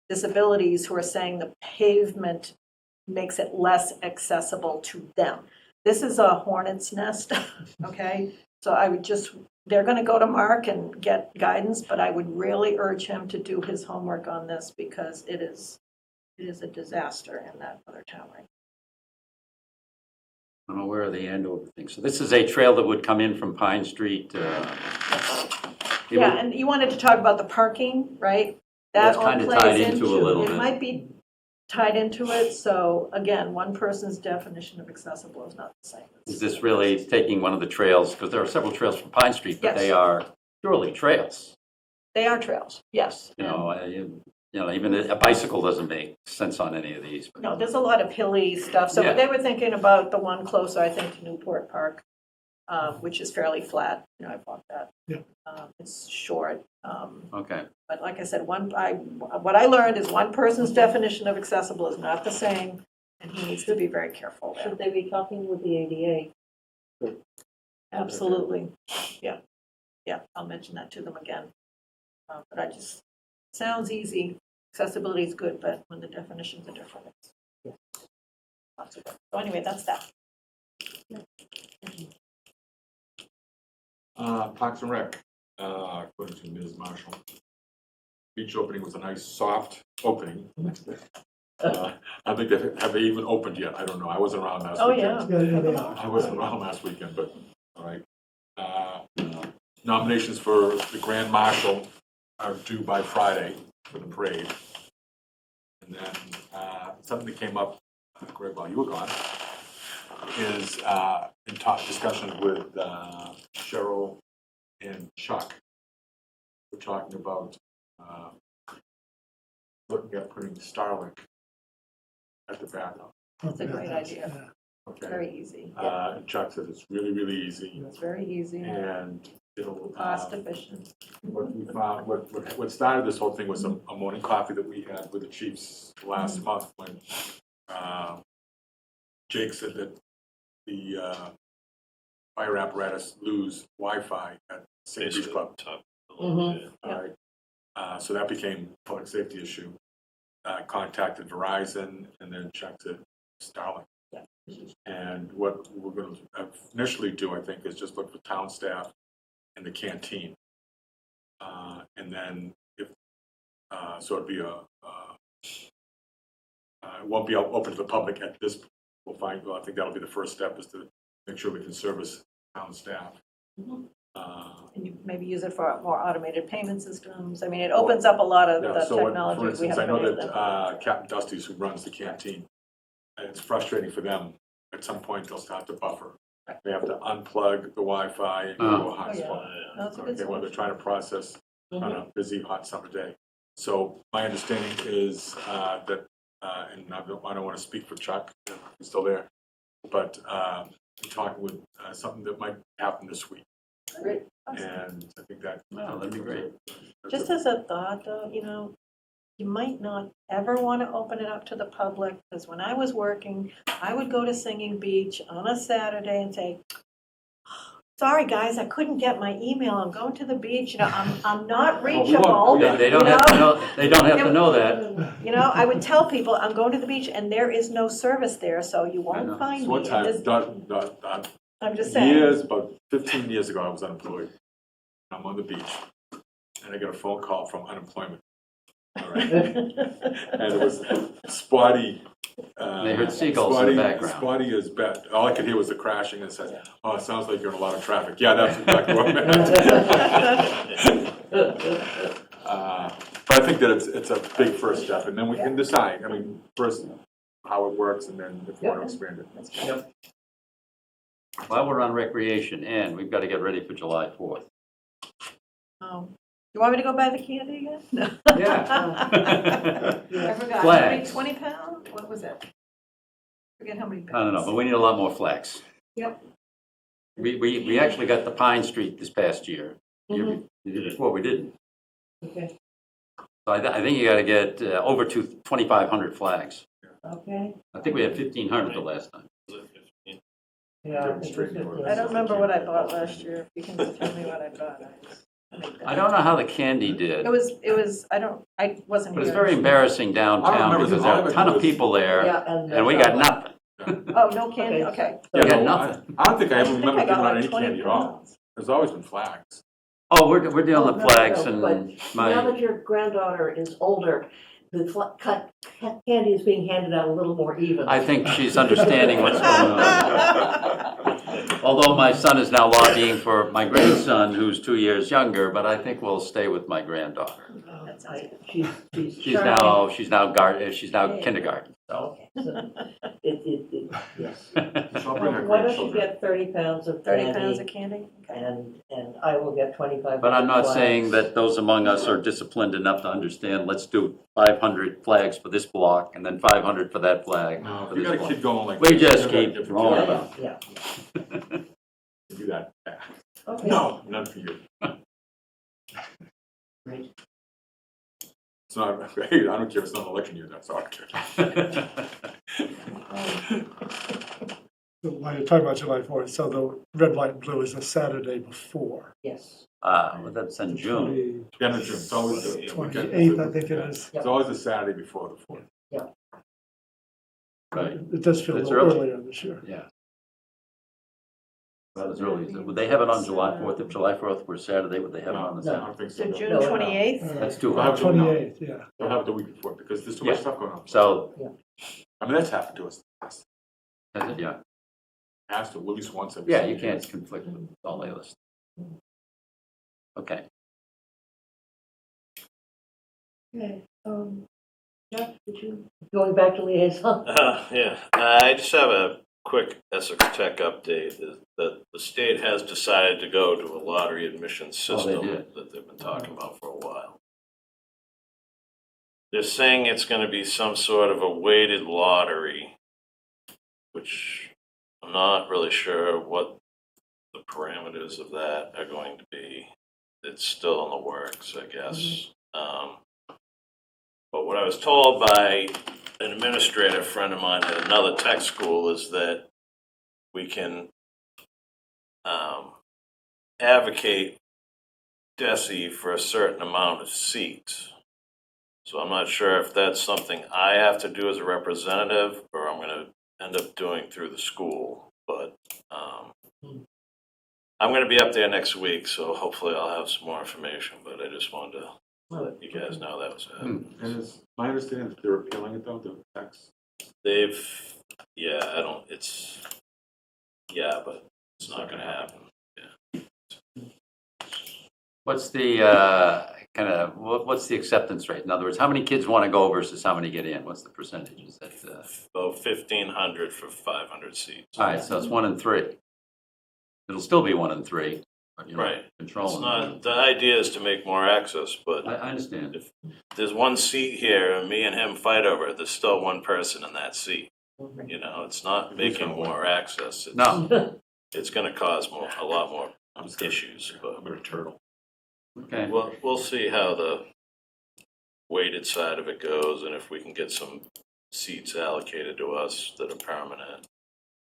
disabilities who are saying the pavement makes it less accessible to them. This is a hornet's nest, okay? So I would they're going to go to Mark and get guidance, but I would really urge him to do his homework on this, because it is a disaster in that other town right I'm aware of the Andover thing. So this is a trail that would come in from Pine Street. Yeah, and you wanted to talk about the parking, right? That It's all kind of plays tied into a little It bit. might be tied into it, so again, one person's definition of accessible is not the same. Is this really taking one of the trails, because there are several trails from Pine Street, but Yes. they are purely trails. They are trails, yes. Even a bicycle doesn't make sense on any of these. but- No, there's a lot of hilly stuff, so Yeah. they were thinking about the one closer, I think, to Newport Park, which is fairly flat, I've walked that. Yeah. It's short, Okay. but like I said, what I learned is one person's definition of accessible is not the same, and he needs to be very careful there. Should they be talking with the ADA? Absolutely, yeah, I'll mention that to them again. But sounds easy, accessibility is good, but when the definitions are different, it's not so good. So anyway, that's that. Parks and Rec, according to Ms. Marshall. Beach opening was a nice, soft opening. I think have they even opened yet? I don't know. I wasn't around last Oh, weekend. Yeah, they are. I wasn't around last weekend, but, all right. Nominations for the Grand Marshal are due by Friday for the parade. And then something that came up, Greg, while you were gone, is in discussions with Cheryl and Chuck. We're talking about looking at putting Starlink at the back. That's a great idea. Okay. Very easy. And Chuck said it's really, really easy, It's very easy, and it'll. cost efficient. What we found, what started this whole thing was a morning coffee that we had with the chiefs last month, when Jake said that the fire apparatus lose Wi-Fi at St. Beach Club. Mhm. All right. So that became a public safety issue. Contacted Verizon, and then checked it Starlink. Yeah. And what we're going to initially do, I think, is just look for town staff in the canteen. And then so it'd be it won't be open to the public at this. Well, I think that'll be the first step, is to make sure we can service town staff. And you maybe use it for more automated payment systems. I mean, it opens up a lot of the So, technology for we instance, I haven't know been able to. that Captain Dusty's, who runs the canteen, and it's frustrating for them. At some point, they'll start to buffer. They have to unplug the Wi-Fi and go to a Oh, yeah. hotspot. No, it's a good Okay, while they're solution. trying to process on a busy, hot summer day. So my understanding is that, and I don't want to speak for Chuck, he's still there, but I'm talking with something that might happen this week. Great. And I think that. Wow, that'd be great. Just as a thought, though, you might not ever want to open it up to the public, because when I was working, I would go to Singing Beach on a Saturday and say, sorry, guys, I couldn't get my email, I'm going to the beach, I'm not we won't- reachable. They don't have to know, they don't have to know that. I would tell people, I'm going to the beach, and there is no service there, so you I know. won't find So me. one time, And I'm just saying. years, about 15 years ago, I was unemployed. I'm on the beach, and I got a phone call from unemployment. All right. And it was spotty. They heard seagulls in the background. Spotty is bad. All I could hear was the crashing and said, "Oh, it sounds like you're in a lot of traffic." Yeah, that's exactly what I meant. But I think that it's a big first step, and then we can decide. I mean, first how it works, and then if we want to expand it. While we're on recreation, and we've got to get ready for July 4th. You want me to go buy the candy again? No. Yeah. I forgot. Flags. 20 pounds? What was it? Forget how many pounds. I don't know, but we need a lot more flags. Yep. We actually got the Pine Street this past year. The year before, we didn't. Okay, So I think you got to get over 2,500 flags. okay, I think we had 1,500 the last time. yeah. I don't remember what I bought last year. If you can tell me what I bought. I don't know how the candy did, It was, I wasn't but here. it's very embarrassing I downtown remember because this. there are a ton of people there, Yeah, and we got nothing. Oh, no candy? Okay. We got no, nothing. I don't think I ever I think remember I got giving out like any 20 candy at all. pounds. There's always been flags. Oh, we're dealing Oh, with no, flags, no, and but Now that your granddaughter is older, the candy is being handed out a little more even. I think she's understanding what's going on. Although my son is now lobbying for my grandson, who's 2 years younger, but I think we'll stay with my granddaughter. She's She's charming. she's now kindergarten, so. Okay, so yes. So I'll bring her Why don't you grandchildren. get 30 pounds of 30 pounds candy, of candy? Okay. and I will get 25. But I'm not flags. saying that those among us are disciplined enough to understand, let's do 500 flags for this block, and then 500 for that flag. No, for if you this got a block. kid going like We this, just you gotta keep give the rolling kid- about. Yeah. Do that. Okay. No, none for you. Great. It's not, hey, I don't care if it's not an election year, that's all I care. So while you're talking about July 4th, so the red, white, and blue is the Saturday before. Yes. Well, that's in June. Yeah, in June, it's always the weekend. 28th, I think it is. It's always the Saturday before the 4th. Right. It does feel a It's little early. earlier this year. Yeah. That was early. Would they have it on July 4th? If July 4th were Saturday, would they have it on the I Saturday? don't think so. So no. June No, no. 28th? That's too We'll hard. have it now. 28th, yeah. We'll have it the week before, because there's too much Yeah. stuff going on. So, I mean, that's happened to us. that's it, yeah. Has to, at least once every. Yeah, 7 you can't years. conflict with all the other stuff. Okay. Okay, Jeff, going back to liaison? Yeah, I just have a quick Essex Tech update, is that the state has decided to go to a lottery admission Oh, they system did. that they've been talking about for a while. They're saying it's gonna be some sort of a weighted lottery, which I'm not really sure what the parameters of that are going to be. It's still in the works, I guess. But what I was told by an administrative friend of mine at another tech school is that we can advocate DESI for a certain amount of seats. So I'm not sure if that's something I have to do as a representative or I'm going to end up doing through the school. But I'm going to be up there next week, so hopefully I'll have some more information. But I just wanted to let you guys know that was it. And it's my understanding that they're appealing it though, the tax. They've, yeah, I don't, it's, yeah, but it's not going to happen. What's the what's the acceptance rate? In other words, how many kids want to go versus how many get in? What's the percentage? Is that About 1,500 for 500 seats. all right? So it's 1 in 3. It'll still be 1 in 3, but you're Right. It's controlling. not, the idea is to make more access, but I understand. if there's one seat here and me and him fight over it, there's still one person in that seat. You know, it's not making more access. It's, No. It's going to cause a lot more I'm just gonna, issues, but I'm gonna turtle. Okay. we'll see how the weighted side of it goes and if we can get some seats allocated to us that are permanent,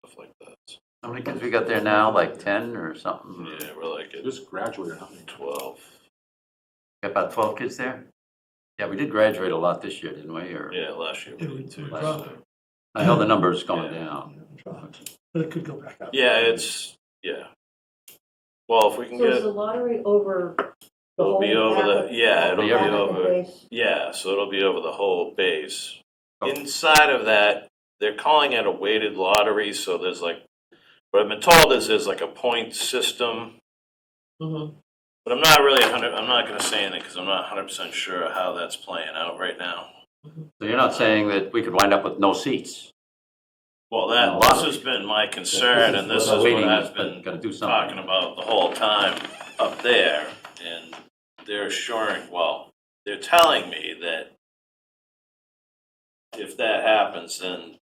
stuff like that. How many kids we got there now, like 10 or something? Yeah, we're like at Just graduated, how many? 12. Got about 12 kids there? Yeah, we did graduate a lot this year, didn't we? Or Yeah, last year Yeah, we we did too. dropped so- it. I know the number's going Yeah. down. But it could go back up. Yeah, it's, yeah. Well, if we can So is get, the lottery over the it'll whole? be over the, applicant- yeah, it'll be applicant over, base? yeah, so it'll be over the whole base. Oh. Inside of that, they're calling it a weighted lottery, so there's like, what I've been told is there's like a point system. Mhm. But I'm not really I'm not gonna say anything because I'm not 100% sure how that's playing out right now. So you're not saying that we could wind up with no seats? Well, No, this has been my concern, and this is what Waiting I've list, been but gotta do talking something. about the whole time up there. And they're assuring, well, they're telling me that if that happens, then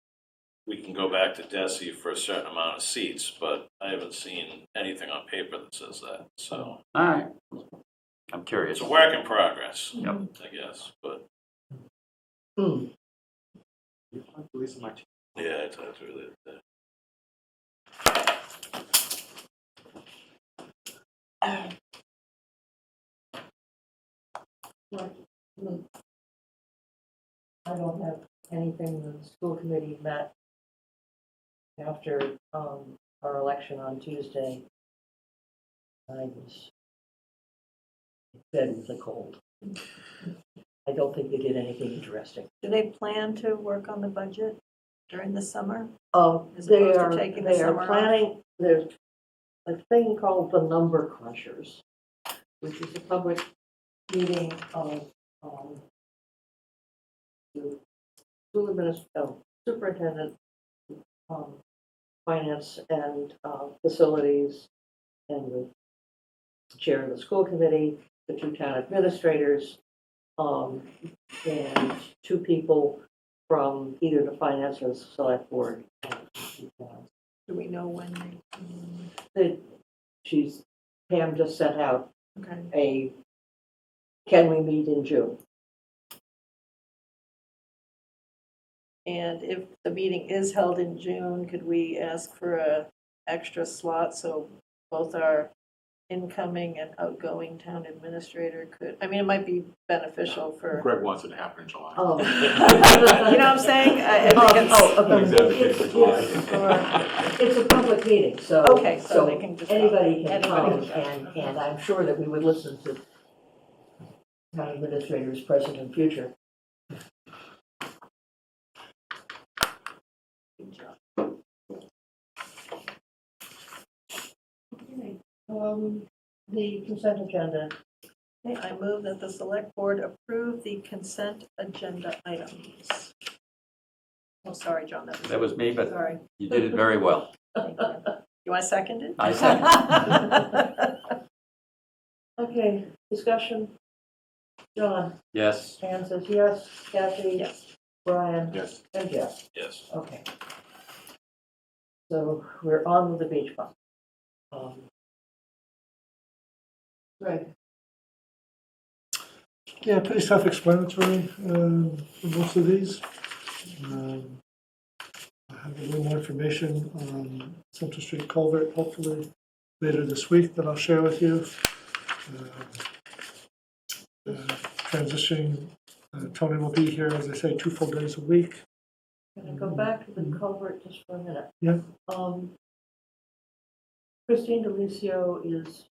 we can go back to DESI for a certain amount of seats, but I haven't seen anything on paper that says that. So All right. I'm curious. it's a work in progress, Yep. I guess. But Hmm. Lisa Martinez. yeah, I talked to her that. I don't have anything, the school committee met after our election on Tuesday. I was fed with a cold. I don't think they did anything interesting. Do they plan to work on the budget during the summer? As They opposed to are, taking the they are summer off? planning, there's a thing called the Number Crunchers, which is a public meeting of the school superintendent, finance and facilities, and the chair of the school committee, the two town administrators, and two people from either the finance or the select board. Do we know when That Pam just sent out okay. can we meet in June? And if the meeting is held in June, could we ask for a extra slot so both our incoming and outgoing town administrator could, I mean, it might be beneficial for, Greg wants it to happen in July. Oh. you know what I'm saying? I think it's- It's a public meeting, so. Okay, so they can just. Anybody can Anybody come, and I'm sure that we would listen to town administrators, present and future. Okay, the consent agenda. Okay, I move that the select board approve the consent agenda items. Oh, sorry, John, That was me, but Sorry. you did it very well. Thank you. You want to second it? I second. Okay, discussion. John, Yes. Ann says yes, Kathy? Yes. Brian? Yes. And Jeff? Yes. Okay. So we're on with the beach bum. Right. Yeah, pretty self-explanatory for most of these. I have a little more information on Central Street Culvert, hopefully later this week, that I'll share with you. Transitioning, Tony will be here, as I say, 2 full days a week. Can I go back to the culvert just for a minute? Yeah. Christine Delicio is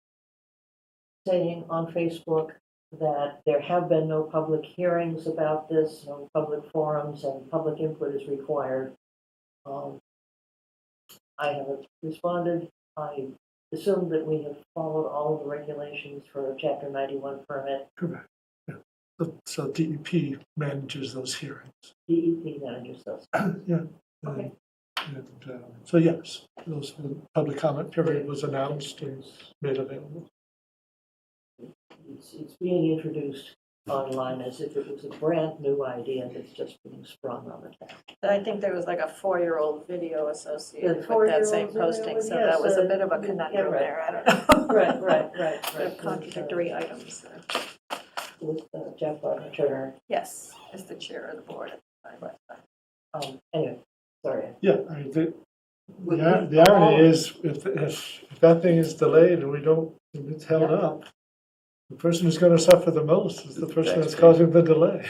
saying on Facebook that there have been no public hearings about this, no public forums, and public input is required. I haven't responded. I assume that we have followed all of the regulations for a Chapter 91 permit. Correct. Yeah. So DEP manages those hearings. DEP manages those. Yeah. Okay. And, so yes, the public comment period was announced and made available. It's being introduced online as if it was a brand new idea that's just being sprung on the town. I think there was like a 4-year-old video associated Yeah, with that same 4-year-old video, posting, so yes, that was a bit of a yeah, conundrum right. there, I don't know. Right. Bit of contradictory items there. With Jeff Gardner Turner. Yes, as the chair of the board at the time. Anyway, sorry. Yeah, The irony is, if that thing is delayed and we don't, and it's held up, the person who's gonna suffer the most is the person that's causing the delay.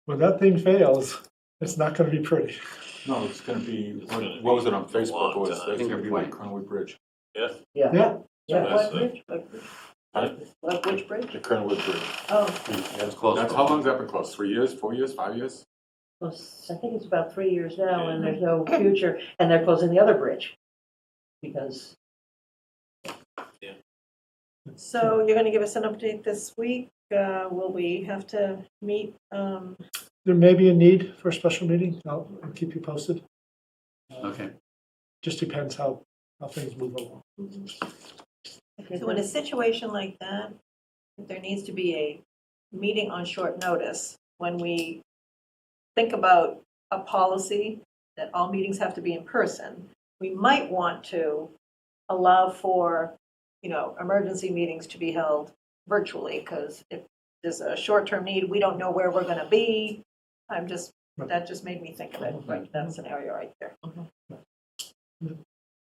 When that thing fails, it's not gonna be pretty. No, it's gonna be, what was it on Facebook? It was, Long it's gonna be like time. Kernwood Bridge. Yeah. Yeah. Yeah. What That's bridge? What bridge? Which bridge? The Kernwood Bridge. Oh, That's close. That's, how long's that been closed? 3 years, 4 years, 5 years? well, I think it's about 3 years now, and there's no future, and they're closing the other bridge. Because, So you're gonna give us an update this week? Will we have to meet? There may be a need for a special meeting. I'll keep you posted. Okay. Just depends how things move along. okay, So in a situation like that, if there needs to be a meeting on short notice, when we think about a policy that all meetings have to be in person, we might want to allow for, emergency meetings to be held virtually, because if there's a short-term need, we don't know where we're gonna be. That just made me think of it, like that scenario right there. All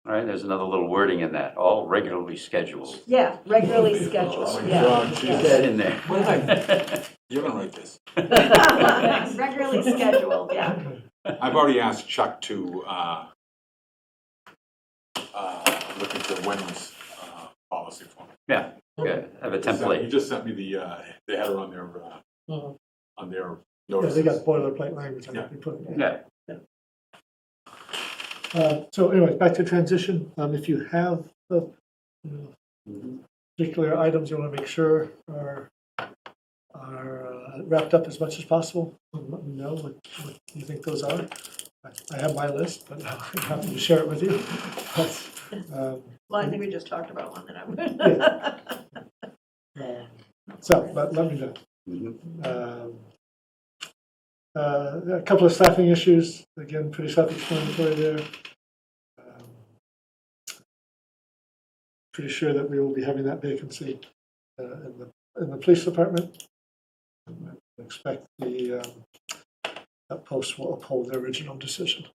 right, there's another little wording in that, all regularly scheduled. Yeah, regularly Oh scheduled, my yeah. God, Put Jesus. that in there. What did You're gonna write this. Regularly scheduled, yeah. I've already asked Chuck to, look into Wendy's, policy for me. Yeah, good, have a He template. just sent me the header on their, Mhm. on their Yeah, notices. they got boilerplate language I Yeah. think they put in. Yeah, So anyway, back to transition. If you have particular items you want to make sure are wrapped up as much as possible, let me know what you think those are. I have my list, but I'm happy to share it with you. But, Well, I think we just talked about one that I'm. but let me know. Mhm. A couple of staffing issues, again, pretty self-explanatory there. Pretty sure that we will be having that vacancy in the police department. I expect that post will uphold their original decision.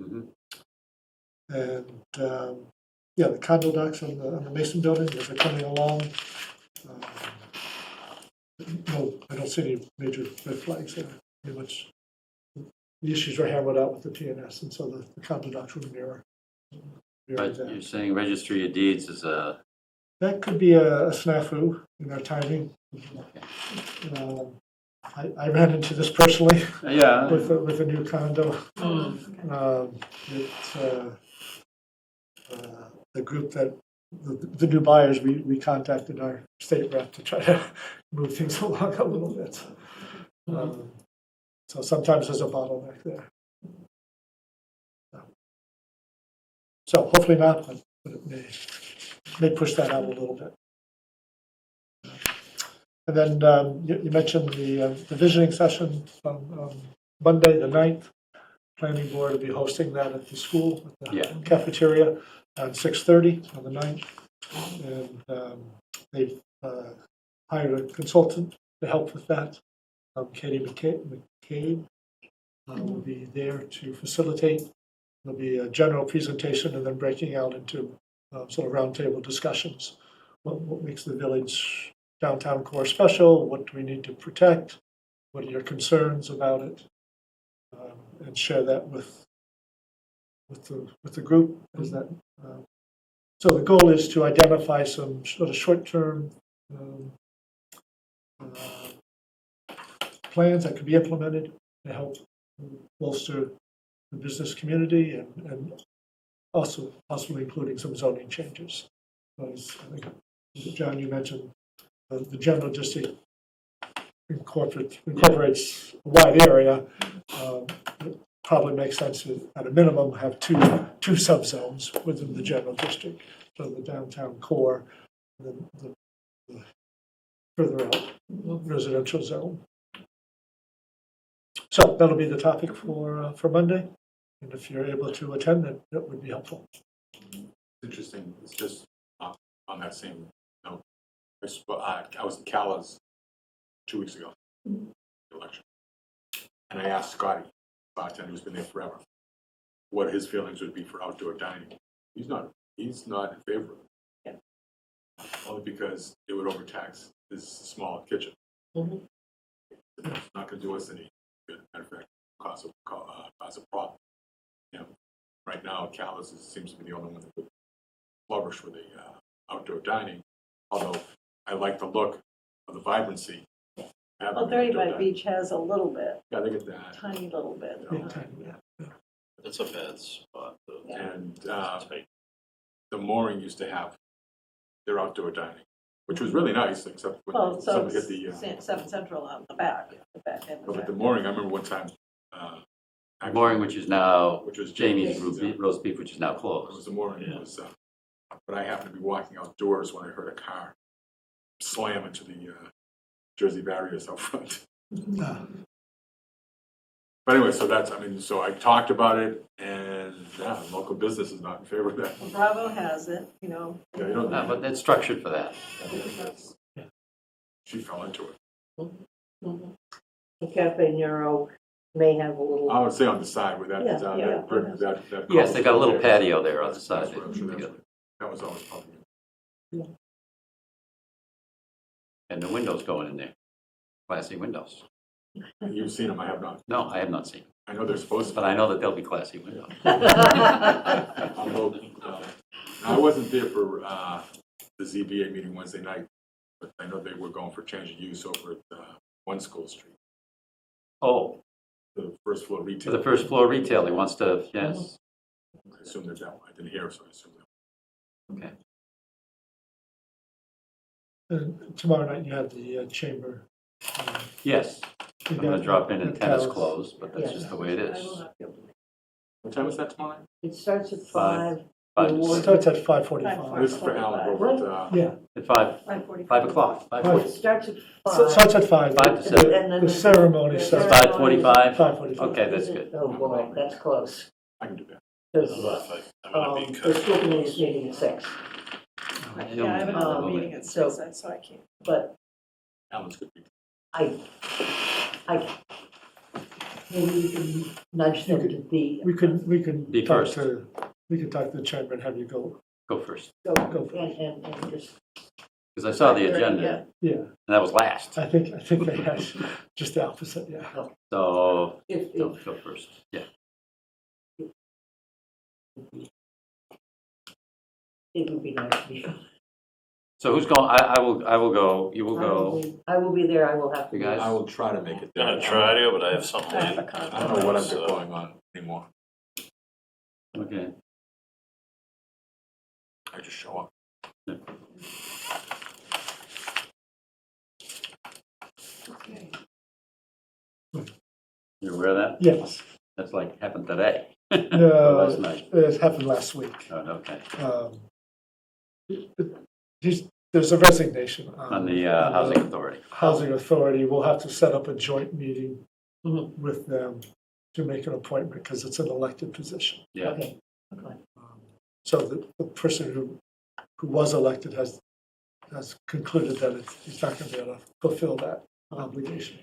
Mhm. And, the condo docks on the Mason building, those are coming along. No, I don't see any major red flags there. Pretty much, the issues are hammered out with the PNS, and so the condo docks will mirror But that. you're saying registry of deeds is a, That could be a snafu in our timing. I ran into this personally yeah, with a new condo. Mm. It's the group that, the new buyers, we contacted our state rep to try to move things along a little bit. So sometimes there's a bottleneck there. So hopefully not, but it may push that out a little bit. And then you mentioned the visioning session on Monday, the 9th. Planning board will be hosting that at the school, at the Yeah. cafeteria, at 6:30 on the 9th. And they've hired a consultant to help with that. Katie McCabe will be there to facilitate. There'll be a general presentation and then breaking out into sort of roundtable discussions. What makes the village downtown core special? What do we need to protect? What are your concerns about it? And share that with the group. Is that so? The goal is to identify some sort of short-term plans that could be implemented to help bolster the business community and also possibly including some zoning changes. Because I think, John, you mentioned the general district incorporates a wide area. It probably makes sense to, at a minimum, have two subzones within the general district. So the downtown core, and then the further out residential zone. So that'll be the topic for Monday. And if you're able to attend, that would be helpful. Interesting, it's just on that same note. I was in Calais 2 weeks ago, election. And I asked Scotty, bartender who's been there forever, what his feelings would be for outdoor dining. He's not in favor of it. Only because it would overtax his small kitchen. Mhm. It's not gonna do us any good. Matter of fact, cause a problem. You know, right now, Callis seems to be the only one that would flourish with the outdoor dining, although I like the look of the vibrancy. Well, 35 Beach has a little bit, Yeah, they get that. tiny little bit. Big time, yeah. It's a bad spot, though. And the Mooring used to have their outdoor dining, which was really nice, except Well, when so somebody hit the, it's 7 Central out the back, end of but the the back. Mooring, I remember one time. actually, Mooring, which is now Which was Jamie's Jamie's, roast beef, which is now It was closed. the Mooring, it was, but I happened to be walking outdoors when I heard a car slam into the Jersey barriers out front. But anyway, so I talked about it, and local business is not in favor of that. Well, Bravo has it, you know. Yeah, you know, But it's structured for that. she fell into it. The Cafe Nero may have a little. I would say on the side with that, Yeah, that. Yes, they got a little patio there on the side. That's what I'm sure that was always public. And the windows going in there, classy windows. You've seen them, I have not. No, I have not seen, I know they're supposed to. but I know that they'll be classy windows. Although, I wasn't there for the ZBA meeting Wednesday night, but I know they were going for change of use over at One School Street, Oh, the first floor for retail. the first floor retail, he wants to, yes, I assume that I didn't hear, so I assume that. okay. And tomorrow night you have the chamber. Yes, I'm gonna drop in and tennis Callis. clothes, but that's Yes. just the way it I will is. not be able to make What time is that tomorrow night? It starts at 5. 5. Five The to It award- starts at it. 5:45. This is for Alan over at, Yeah, At 5, 5:45. 5 o'clock, 5:40. Well, it starts at so it 5. starts at 5. 5 to 7. And then The ceremony the starts It's at 5:45? 5:45. Okay, that's good. Oh, boy, that's close. I can do that. Because I'm gonna be the cut. school committee's meeting at 6. I Yeah, I have another Um, meeting at so- 6, so I can't. But Alan's good. I, maybe we can nudge them to be, We can Be talk first. to, we can talk to the chairman, have you go Go first, go, Go for and just, because I saw the agenda, Yeah, and that was last, I think they had just the opposite, yeah. so if, go first, yeah. it would be nice to be. So who's going, I will go, you will go, I will be there, I will have to. You guys? I will try to make it I'm there. gonna try to, but I have something. I have a I conflict. don't know what I've got So- going on anymore. okay. I just show up. You aware of that? Yes, That's like happened today. no, Last night. it happened last week. Oh, okay, There's a resignation on the housing authority. Housing Authority. We'll have to set up a joint meeting Mhm. with them to make an appointment, because it's an elected position. Yeah, Okay, okay. So the person who was elected has concluded that he's not going to be able to fulfill that obligation.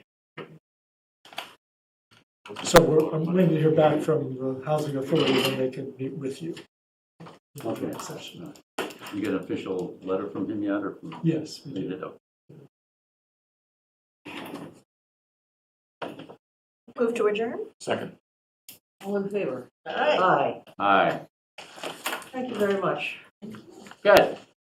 So I'm waiting to hear back from the Housing Authority when they can meet with you. Okay. Session. You get an official letter from him yet, or from? Yes, we You do. did, okay. Move to adjourn? Second. All in favor? Aye. Aye. All right, Thank you very much. good.